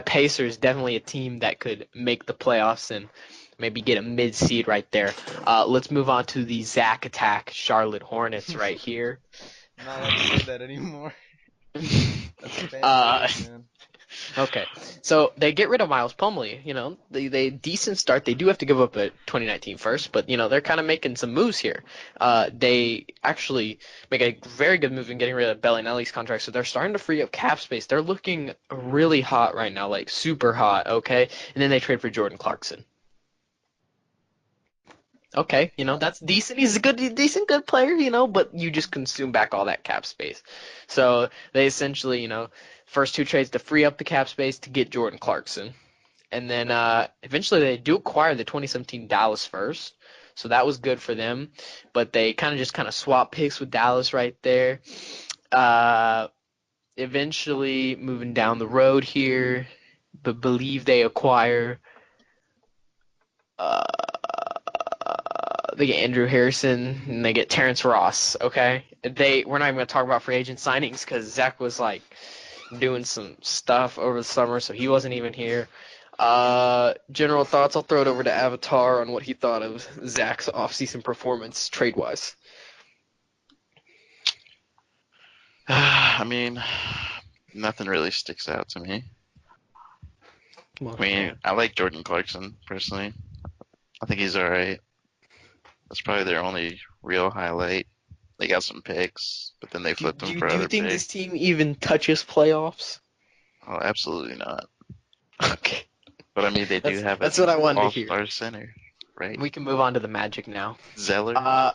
Speaker 1: Pacers definitely a team that could make the playoffs and maybe get a mid-seed right there. Let's move on to the Zach Attack Charlotte Hornets right here.
Speaker 3: Not allowed to say that anymore. That's man.
Speaker 1: Okay, so they get rid of Miles Plumlee. They decent start. They do have to give up a 2019 first, but they're kind of making some moves here. They actually make a very good move in getting rid of Bellinelli's contract, so they're starting to free up cap space. They're looking really hot right now, like super hot. Okay, and then they trade for Jordan Clarkson. Okay, that's decent. He's a decent good player, but you just consume back all that cap space. So they essentially, first two trades to free up the cap space to get Jordan Clarkson. And then eventually they do acquire the 2017 Dallas first. So that was good for them. But they kind of swap picks with Dallas right there. Eventually moving down the road here, but believe they acquire they get Andrew Harrison and they get Terrence Ross. Okay, we're not even gonna talk about free agent signings because Zach was like doing some stuff over the summer, so he wasn't even here. General thoughts. I'll throw it over to Avatar on what he thought of Zach's offseason performance trade wise.
Speaker 4: I mean, nothing really sticks out to me. I mean, I like Jordan Clarkson personally. I think he's all right. That's probably their only real highlight They got some picks, but then they
Speaker 1: Do,
Speaker 4: flipped
Speaker 1: do,
Speaker 4: them
Speaker 1: you-
Speaker 4: for
Speaker 1: do you
Speaker 4: other
Speaker 1: think
Speaker 4: picks.
Speaker 1: this team even touches playoffs?
Speaker 4: Oh, absolutely not.
Speaker 1: Okay.
Speaker 4: But I mean, they do have an
Speaker 1: That's what I wanted to hear.
Speaker 4: all-star center, right?
Speaker 1: We can move on to the Magic now.
Speaker 4: Zeller,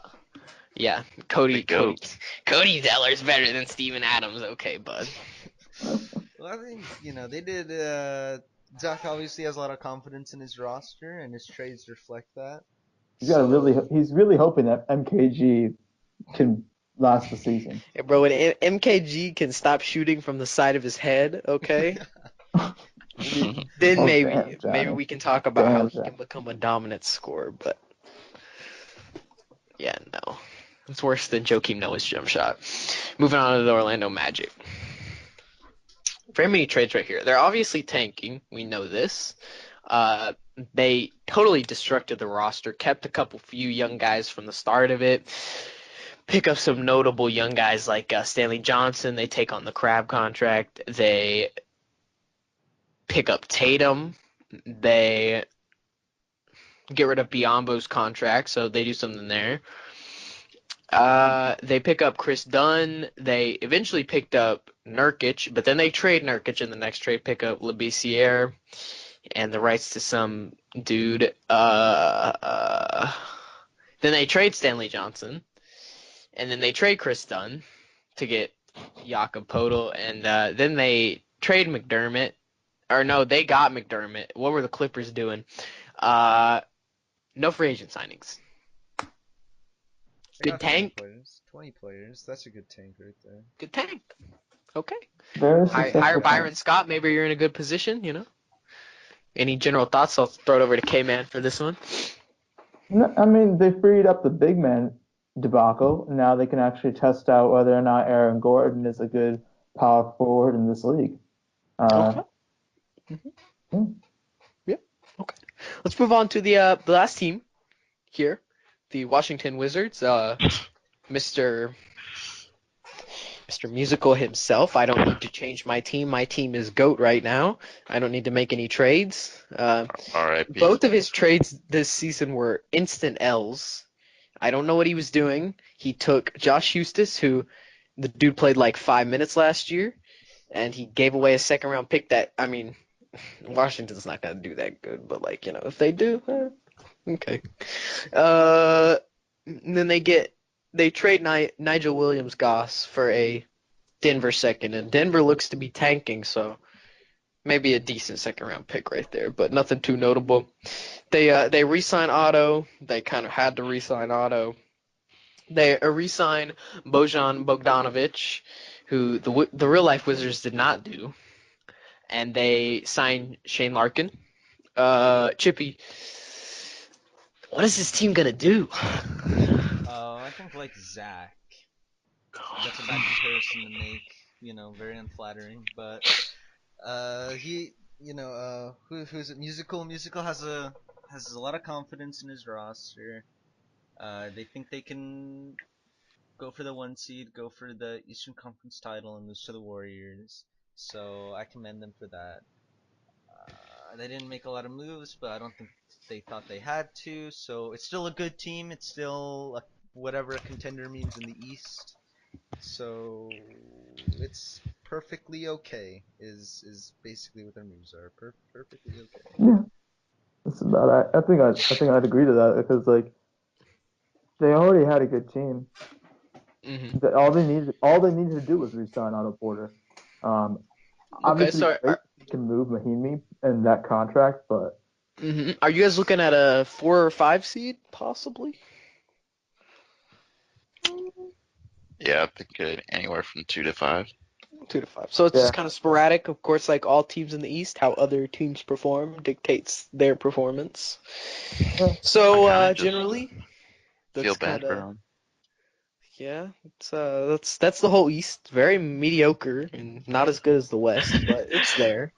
Speaker 1: Yeah, Cody
Speaker 4: the GOAT.
Speaker 1: Zeller's better than Steven Adams. Okay, bud.
Speaker 3: Well, I think they did. Zach obviously has a lot of confidence in his roster, and his trades reflect that.
Speaker 2: He's really hoping that MKG can last the season.
Speaker 1: Hey, bro, when MKG can stop shooting from the side of his head, okay, then
Speaker 2: Oh,
Speaker 1: maybe
Speaker 2: damn, Johnny.
Speaker 1: we can talk about how
Speaker 2: Damn,
Speaker 1: he can
Speaker 2: Johnny.
Speaker 1: become a dominant scorer. But yeah, no, it's worse than Joakim Noah's jump shot. Moving on to the Orlando Magic. Very many trades right here. They're obviously tanking. We know this. They totally destructed the roster, kept a few young guys from the start of it. Pick up some notable young guys like Stanley Johnson. They take on the Crab contract. They pick up Tatum. They get rid of Biombo's contract, so they do something there. They pick up Chris Dunn. They eventually picked up Nurkic, but then they trade Nurkic in the next trade, pick up Labissiere and the rights to some dude. Then they trade Stanley Johnson, and then they trade Chris Dunn to get Jakob Poeltl, and then they trade McDermott. Or no, they got McDermott. What were the Clippers doing? No free agent signings.
Speaker 3: They
Speaker 1: Good
Speaker 3: got 20
Speaker 1: tank.
Speaker 3: players. 20 players. That's a good tank right there.
Speaker 1: Good tank. Okay.
Speaker 2: Very
Speaker 1: Hire
Speaker 2: successful.
Speaker 1: Byron Scott. Maybe you're in a good position, you know? Any general thoughts? I'll throw it over to K-Man for this one.
Speaker 2: No, I mean, they freed up the big man debacle. Now they can actually test out whether or not Aaron Gordon is a good power forward in this league.
Speaker 1: Okay. Yeah. Okay. Let's move on to the last team here, the Washington Wizards. Mr. Musical himself. I don't need to change my team. My team is GOAT right now. I don't need to make any trades.
Speaker 4: R.I.P.
Speaker 1: Both of his trades this season were instant L's. I don't know what he was doing. He took Josh Hustis, who the dude played like 5 minutes last year, and he gave away a second-round pick that, I mean, Washington's not going to do that good, but, like, you know, if they do, okay. And then they trade Nigel Williams-Goss for a Denver second, and Denver looks to be tanking, so maybe a decent second-round pick right there, but nothing too notable. They re-sign Otto. They kind of had to re-sign Otto. They re-sign Bojan Bogdanovic, who the real-life Wizards did not do, and they sign Shane Larkin. Chippy, what is this team gonna do?
Speaker 3: I think like Zach. That's a bad comparison to make. Very unflattering. But who's it? Musical. Musical has a lot of confidence in his roster. They think they can go for the 1 seed, go for the Eastern Conference title, and lose to the Warriors. So I commend them for that. They didn't make a lot of moves, but I don't think they thought they had to. So it's still a good team. It's still whatever a contender means in the East. So it's perfectly okay. Is basically what their moves are. Perfectly okay.
Speaker 2: Yeah, that's about it. I think I'd agree to that because like they already had a good team.
Speaker 1: Mm-hmm.
Speaker 2: All they needed to do was re-sign Otto Porter. Obviously,
Speaker 1: so
Speaker 2: they can move Mahimi in that contract, but
Speaker 1: are you guys looking at a 4 or 5 seed possibly?
Speaker 4: Yeah, I think anywhere from 2 to 5.
Speaker 1: 2 to 5. So it's just kind of sporadic. Of course, like all teams in the East, how other teams perform dictates their performance.
Speaker 2: Yeah.
Speaker 1: So generally,
Speaker 4: Feel bad for them.
Speaker 1: Yeah, it's that's the whole East. Very mediocre and not as good as the West, but it's there.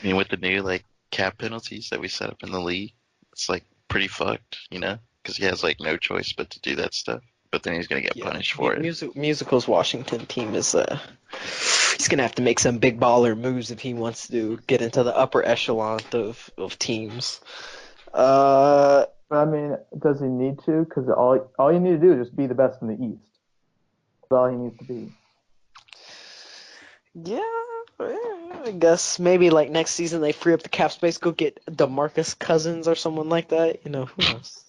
Speaker 4: I mean, with the new like cap penalties that we set up in the league, it's like pretty fucked, because he has like no choice but to do that stuff. But then he's gonna get punished for it.
Speaker 1: Musical's Washington team is he's gonna have to make some big baller moves if he wants to get into the upper echelon of teams.
Speaker 2: I mean, does he need to? Because all you need to do is just be the best in the East. all he needs to be.
Speaker 1: Yeah, I guess maybe like next season they free up the cap space, go get DeMarcus Cousins or someone like that. You know, who knows?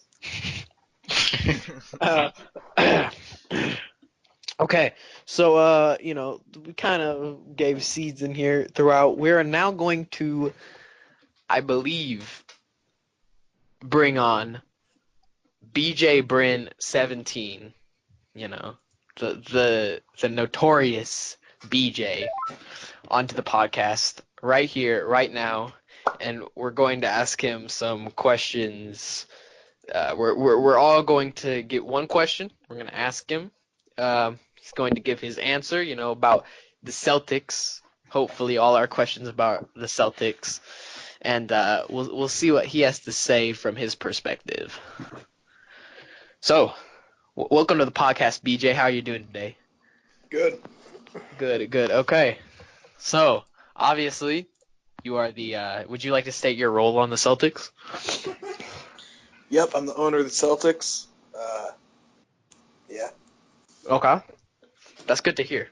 Speaker 1: Okay, so we kind of gave seeds in here throughout. We're now going to, I believe, bring on BJ Bryn 17. You know, the notorious BJ onto the podcast right here, right now, and we're going to ask him some questions. We're all going to get one question. We're going to ask him. He's going to give his answer, about the Celtics. Hopefully, all our questions about the Celtics, and we'll see what he has to say from his perspective. So, welcome to the podcast, BJ. How are you doing today?
Speaker 5: Good.
Speaker 1: Good. Okay. So, obviously, you are the. Would you like to state your role on the Celtics?
Speaker 5: Yep, I'm the owner of the Celtics. Yeah.
Speaker 1: Okay. That's good to hear.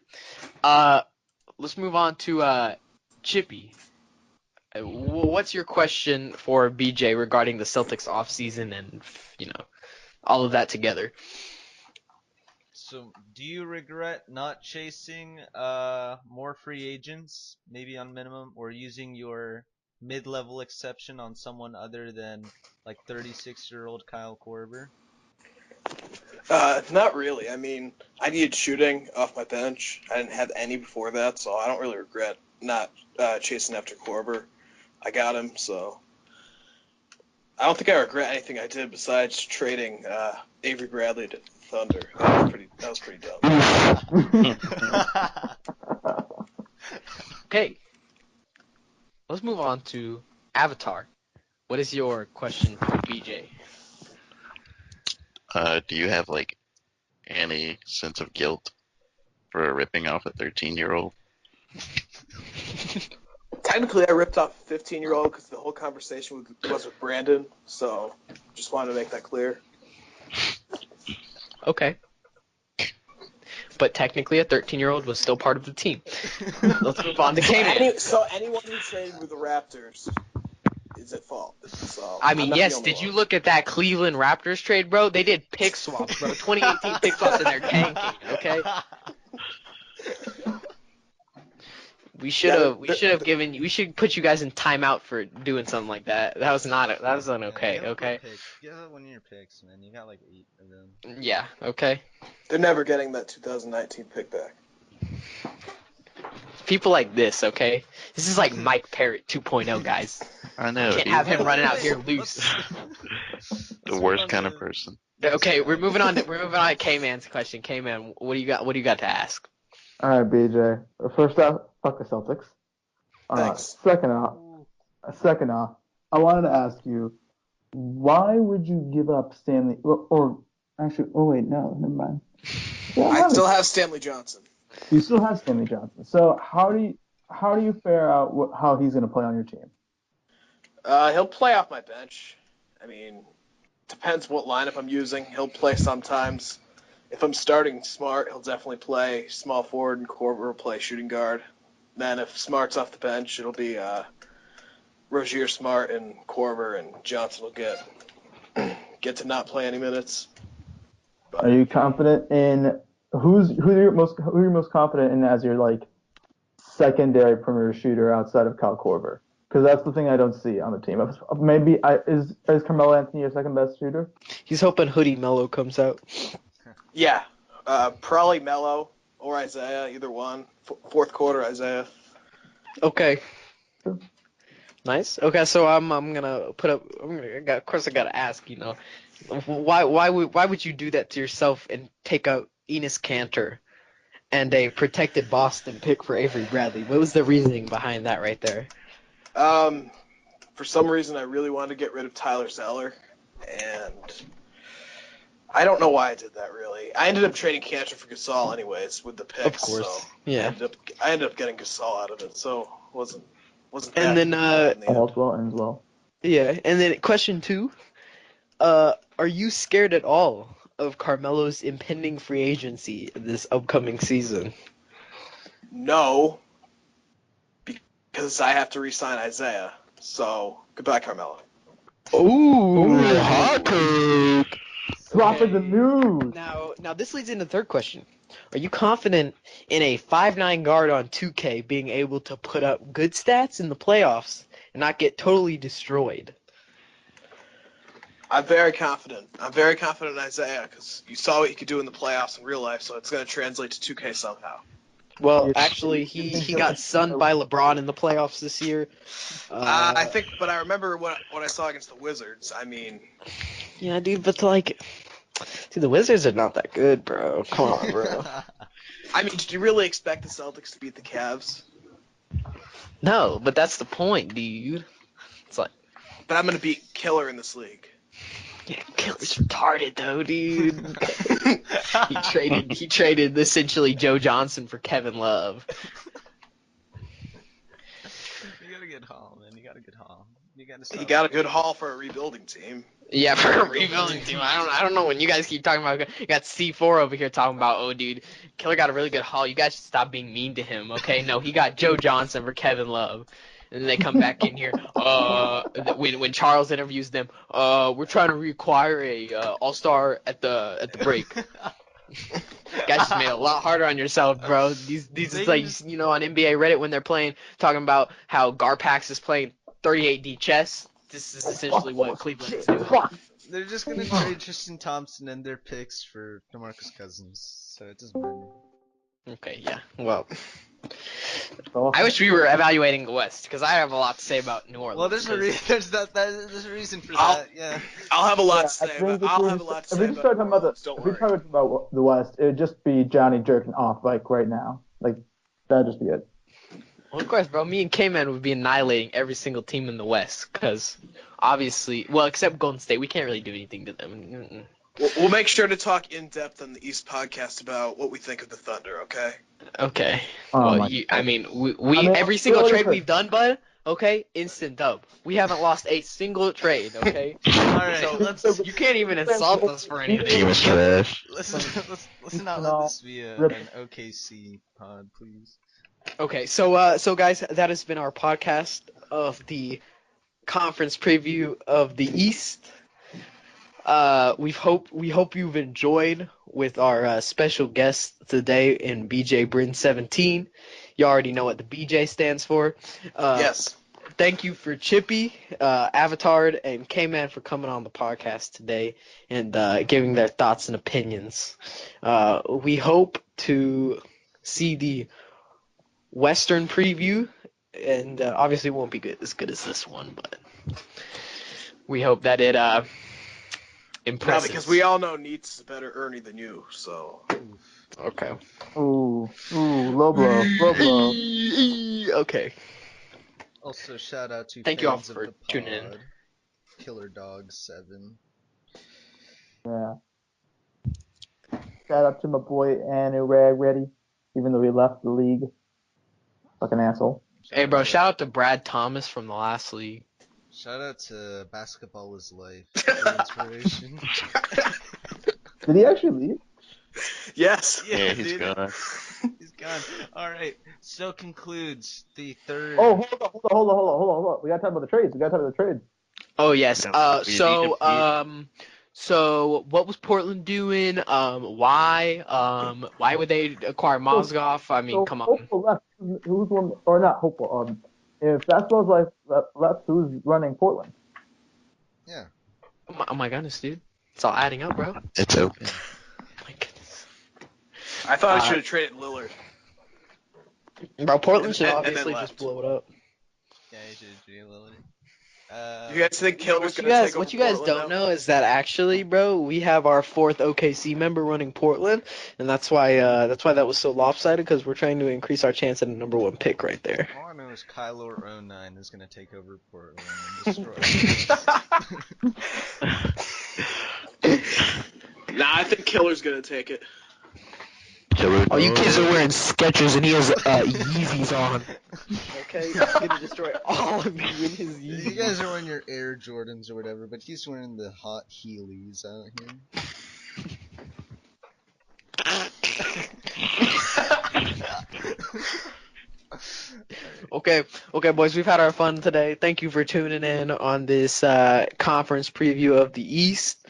Speaker 1: Let's move on to Chippy. What's your question for BJ regarding the Celtics offseason and, all of that together?
Speaker 3: So, do you regret not chasing more free agents, maybe on minimum, or using your mid-level exception on someone other than like 36-year-old Kyle Korver?
Speaker 5: Not really. I mean, I needed shooting off my bench. I didn't have any before that, so I don't really regret not chasing after Korver. I got him, so I don't think I regret anything I did besides trading Avery Bradley to Thunder. That was pretty dumb.
Speaker 1: Okay. Let's move on to Avatar. What is your question for BJ?
Speaker 4: Do you have like any sense of guilt for ripping off a 13-year-old?
Speaker 5: Technically, I ripped off a 15-year-old because the whole conversation was with Brandon, so just wanted to make that clear.
Speaker 1: Okay. But technically, a 13-year-old was still part of the team. Let's move on to K-Man.
Speaker 5: So anyone who traded with the Raptors is at fault. So
Speaker 1: I mean, yes, did you look at that Cleveland Raptors trade, bro? They did pick swaps, bro. 2018 pick swaps and they're tanking, okay? We should put you guys in timeout for doing something like that. That was okay, okay?
Speaker 3: Get one of your picks, man. You got like 8 of them.
Speaker 1: Yeah, okay.
Speaker 5: They're never getting that 2019 pick back.
Speaker 1: People like this, okay? This is like Mike Parrott 2.0, guys.
Speaker 4: I know.
Speaker 1: Can't have him running out here loose.
Speaker 4: The worst kind of person.
Speaker 1: Okay, we're moving on to K-Man's question. K-Man, what do you got to ask?
Speaker 2: All right, BJ. First off, fuck the Celtics.
Speaker 5: Thanks.
Speaker 2: Second off, I wanted to ask you, why would you give up Stanley? Or actually, wait, no, never mind. Yeah,
Speaker 5: I still have Stanley Johnson.
Speaker 2: You still have Stanley Johnson. So how do you figure out how he's going to play on your team?
Speaker 5: He'll play off my bench. I mean, depends what lineup I'm using. He'll play sometimes. If I'm starting Smart, he'll definitely play small forward, and Korver will play shooting guard. Then if Smart's off the bench, it'll be Rozier, Smart, and Korver, and Johnson will get to not play any minutes. But
Speaker 2: are you confident in who you're most confident in as your like secondary perimeter shooter outside of Kyle Korver? Because that's the thing I don't see on the team. Maybe is Carmelo Anthony your second best shooter?
Speaker 1: He's hoping Hoodie Mello comes out.
Speaker 5: yeah, probably Melo or Isaiah, either one. Fourth quarter, Isaiah.
Speaker 1: Okay. Nice. Okay, so I'm gonna put up. Of course, I gotta ask. Why would you do that to yourself and take out Enes Kanter and a protected Boston pick for Avery Bradley? What was the reasoning behind that right there?
Speaker 5: For some reason, I really wanted to get rid of Tyler Zeller, and I don't know why I did that, really. I ended up trading Kanter for Gasol anyways with the picks.
Speaker 1: Of course,
Speaker 5: so
Speaker 1: yeah.
Speaker 5: I ended up getting Gasol out of it, so wasn't that
Speaker 1: And then,
Speaker 2: all's well ends well.
Speaker 1: Yeah, and then question 2, are you scared at all of Carmelo's impending free agency this upcoming season?
Speaker 5: No, because I have to re-sign Isaiah. So goodbye, Carmelo.
Speaker 1: Ooh, hot take.
Speaker 2: Dropping the news.
Speaker 1: Now this leads into the third question. Are you confident in a 5'9" guard on 2K being able to put up good stats in the playoffs and not get totally destroyed?
Speaker 5: I'm very confident. I'm very confident in Isaiah because you saw what he could do in the playoffs in real life, so it's going to translate to 2K somehow.
Speaker 1: Well,
Speaker 2: Yeah.
Speaker 1: actually, he got sunned by LeBron in the playoffs this year.
Speaker 5: I think, but I remember what I saw against the Wizards. I mean,
Speaker 1: Yeah, dude, but dude, the Wizards are not that good, bro. Come on, bro.
Speaker 5: did you really expect the Celtics to beat the Cavs?
Speaker 1: No, but that's the point, dude. It's like,
Speaker 5: But I'm going to beat Killer in this league.
Speaker 1: yeah, Killer's retarded though, dude. He traded essentially Joe Johnson for Kevin Love.
Speaker 3: You got a good haul, man. You got a good haul.
Speaker 5: He got a good haul for a rebuilding team.
Speaker 1: Yeah, for a rebuilding team. I don't know when you guys keep talking about. You got C4 over here talking about, oh, dude, Killer got a really good haul. You guys should stop being mean to him, okay? No, he got Joe Johnson for Kevin Love. And then they come back in here. When Charles interviews them, we're trying to reacquire a all-star at the break. You guys just made it a lot harder on yourself, bro. These is like, you know, on NBA Reddit when they're talking about how Garpax is playing 38D chess. This is essentially what Cleveland is doing.
Speaker 3: They're just gonna trade Tristan Thompson and their picks for DeMarcus Cousins, so it doesn't matter.
Speaker 1: Okay, yeah. Well, I wish we were evaluating the West because I have a lot to say about New Orleans.
Speaker 3: Well, there's a reason for
Speaker 5: I'll-
Speaker 3: that. Yeah.
Speaker 5: I'll have a lot to
Speaker 2: I
Speaker 5: say.
Speaker 2: think
Speaker 5: I'll have a lot to
Speaker 2: if
Speaker 5: say
Speaker 2: we just start talking about
Speaker 5: Don't
Speaker 2: if we
Speaker 5: worry.
Speaker 2: talk about the West, it would just be Johnny jerking off like right now. Like that'd just be it.
Speaker 1: Well, of course, bro. Me and K-Man would be annihilating every single team in the West because obviously, well, except Golden State, we can't really do anything to them. Mm-mm.
Speaker 5: We'll make sure to talk in depth on the East podcast about what we think of the Thunder. Okay.
Speaker 1: Okay.
Speaker 2: Oh my
Speaker 1: We every single
Speaker 2: really
Speaker 1: trade
Speaker 2: quick.
Speaker 1: we've done, bud. Okay, instant dub. We haven't lost a single trade. Okay.
Speaker 3: Alright,
Speaker 1: So you can't even insult us for anything.
Speaker 4: Team is trash.
Speaker 3: let's not let this be an OKC pod, please.
Speaker 1: Okay, so guys, that has been our podcast of the conference preview of the East. We hope you've enjoyed with our special guest today in BJ Bryn 17. You already know what the BJ stands for.
Speaker 5: Yes.
Speaker 1: Thank you for Chippy, Avatard, and K-Man for coming on the podcast today and giving their thoughts and opinions. We hope to see the Western preview, and obviously it won't be as good as this one, but we hope that it
Speaker 5: No,
Speaker 1: impresses.
Speaker 5: because we all know Neats is a better Ernie than you. So.
Speaker 1: Okay.
Speaker 2: Ooh, low blow.
Speaker 1: Okay.
Speaker 3: Also, shout out to
Speaker 1: Thank you all
Speaker 3: fans
Speaker 1: for
Speaker 3: of the
Speaker 1: tuning in.
Speaker 3: pod. Killer Dog 7.
Speaker 2: Yeah. Shout out to my boy Anu Rag Ready, even though he left the league. Fucking asshole.
Speaker 1: Hey, bro, shout out to Brad Thomas from the last league.
Speaker 3: Shout out to Basketball is Life for inspiration.
Speaker 2: Did he actually leave?
Speaker 5: Yes.
Speaker 4: Yeah, he's
Speaker 3: dude.
Speaker 4: gone.
Speaker 3: He's gone. Alright, so concludes the third.
Speaker 2: Oh, hold on. We gotta talk about the trades.
Speaker 1: Oh yes.
Speaker 4: We need
Speaker 1: So what was Portland doing? Why would they acquire Mozgov? I mean,
Speaker 2: So
Speaker 1: come on.
Speaker 2: Hopeful left. Who's one or not hopeful? If Basketball's left, who's running Portland?
Speaker 3: Yeah.
Speaker 1: Oh my goodness, dude. It's all adding up, bro.
Speaker 4: It's open.
Speaker 1: Oh my goodness.
Speaker 5: I thought I should have traded Lillard.
Speaker 1: Bro, Portland should
Speaker 5: And then
Speaker 1: obviously
Speaker 5: left.
Speaker 1: just blow it up.
Speaker 3: Yeah, you should have treated Lillard.
Speaker 5: You guys think Killer's
Speaker 1: What
Speaker 5: going to take over
Speaker 1: what you guys
Speaker 5: Portland
Speaker 1: don't
Speaker 5: now?
Speaker 1: know is that actually, bro, we have our fourth OKC member running Portland, and that's why that was so lopsided because we're trying to increase our chance at a number one pick right there.
Speaker 3: All I know is Kylo09 is going to take over Portland and destroy us.
Speaker 5: Nah, I think Killer's going to take it.
Speaker 1: Oh, you kids are wearing Skechers and he has Yeezys on. Okay, he's gonna destroy all of you in his Yeezys.
Speaker 3: You guys are wearing your Air Jordans or whatever, but he's wearing the hot Heelys out here.
Speaker 1: Okay, boys, we've had our fun today. Thank you for tuning in on this conference preview of the East.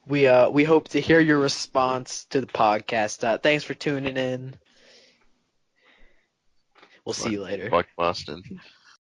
Speaker 1: We hope to hear your response to the podcast. Thanks for tuning in. We'll see you later.
Speaker 4: Fuck Boston.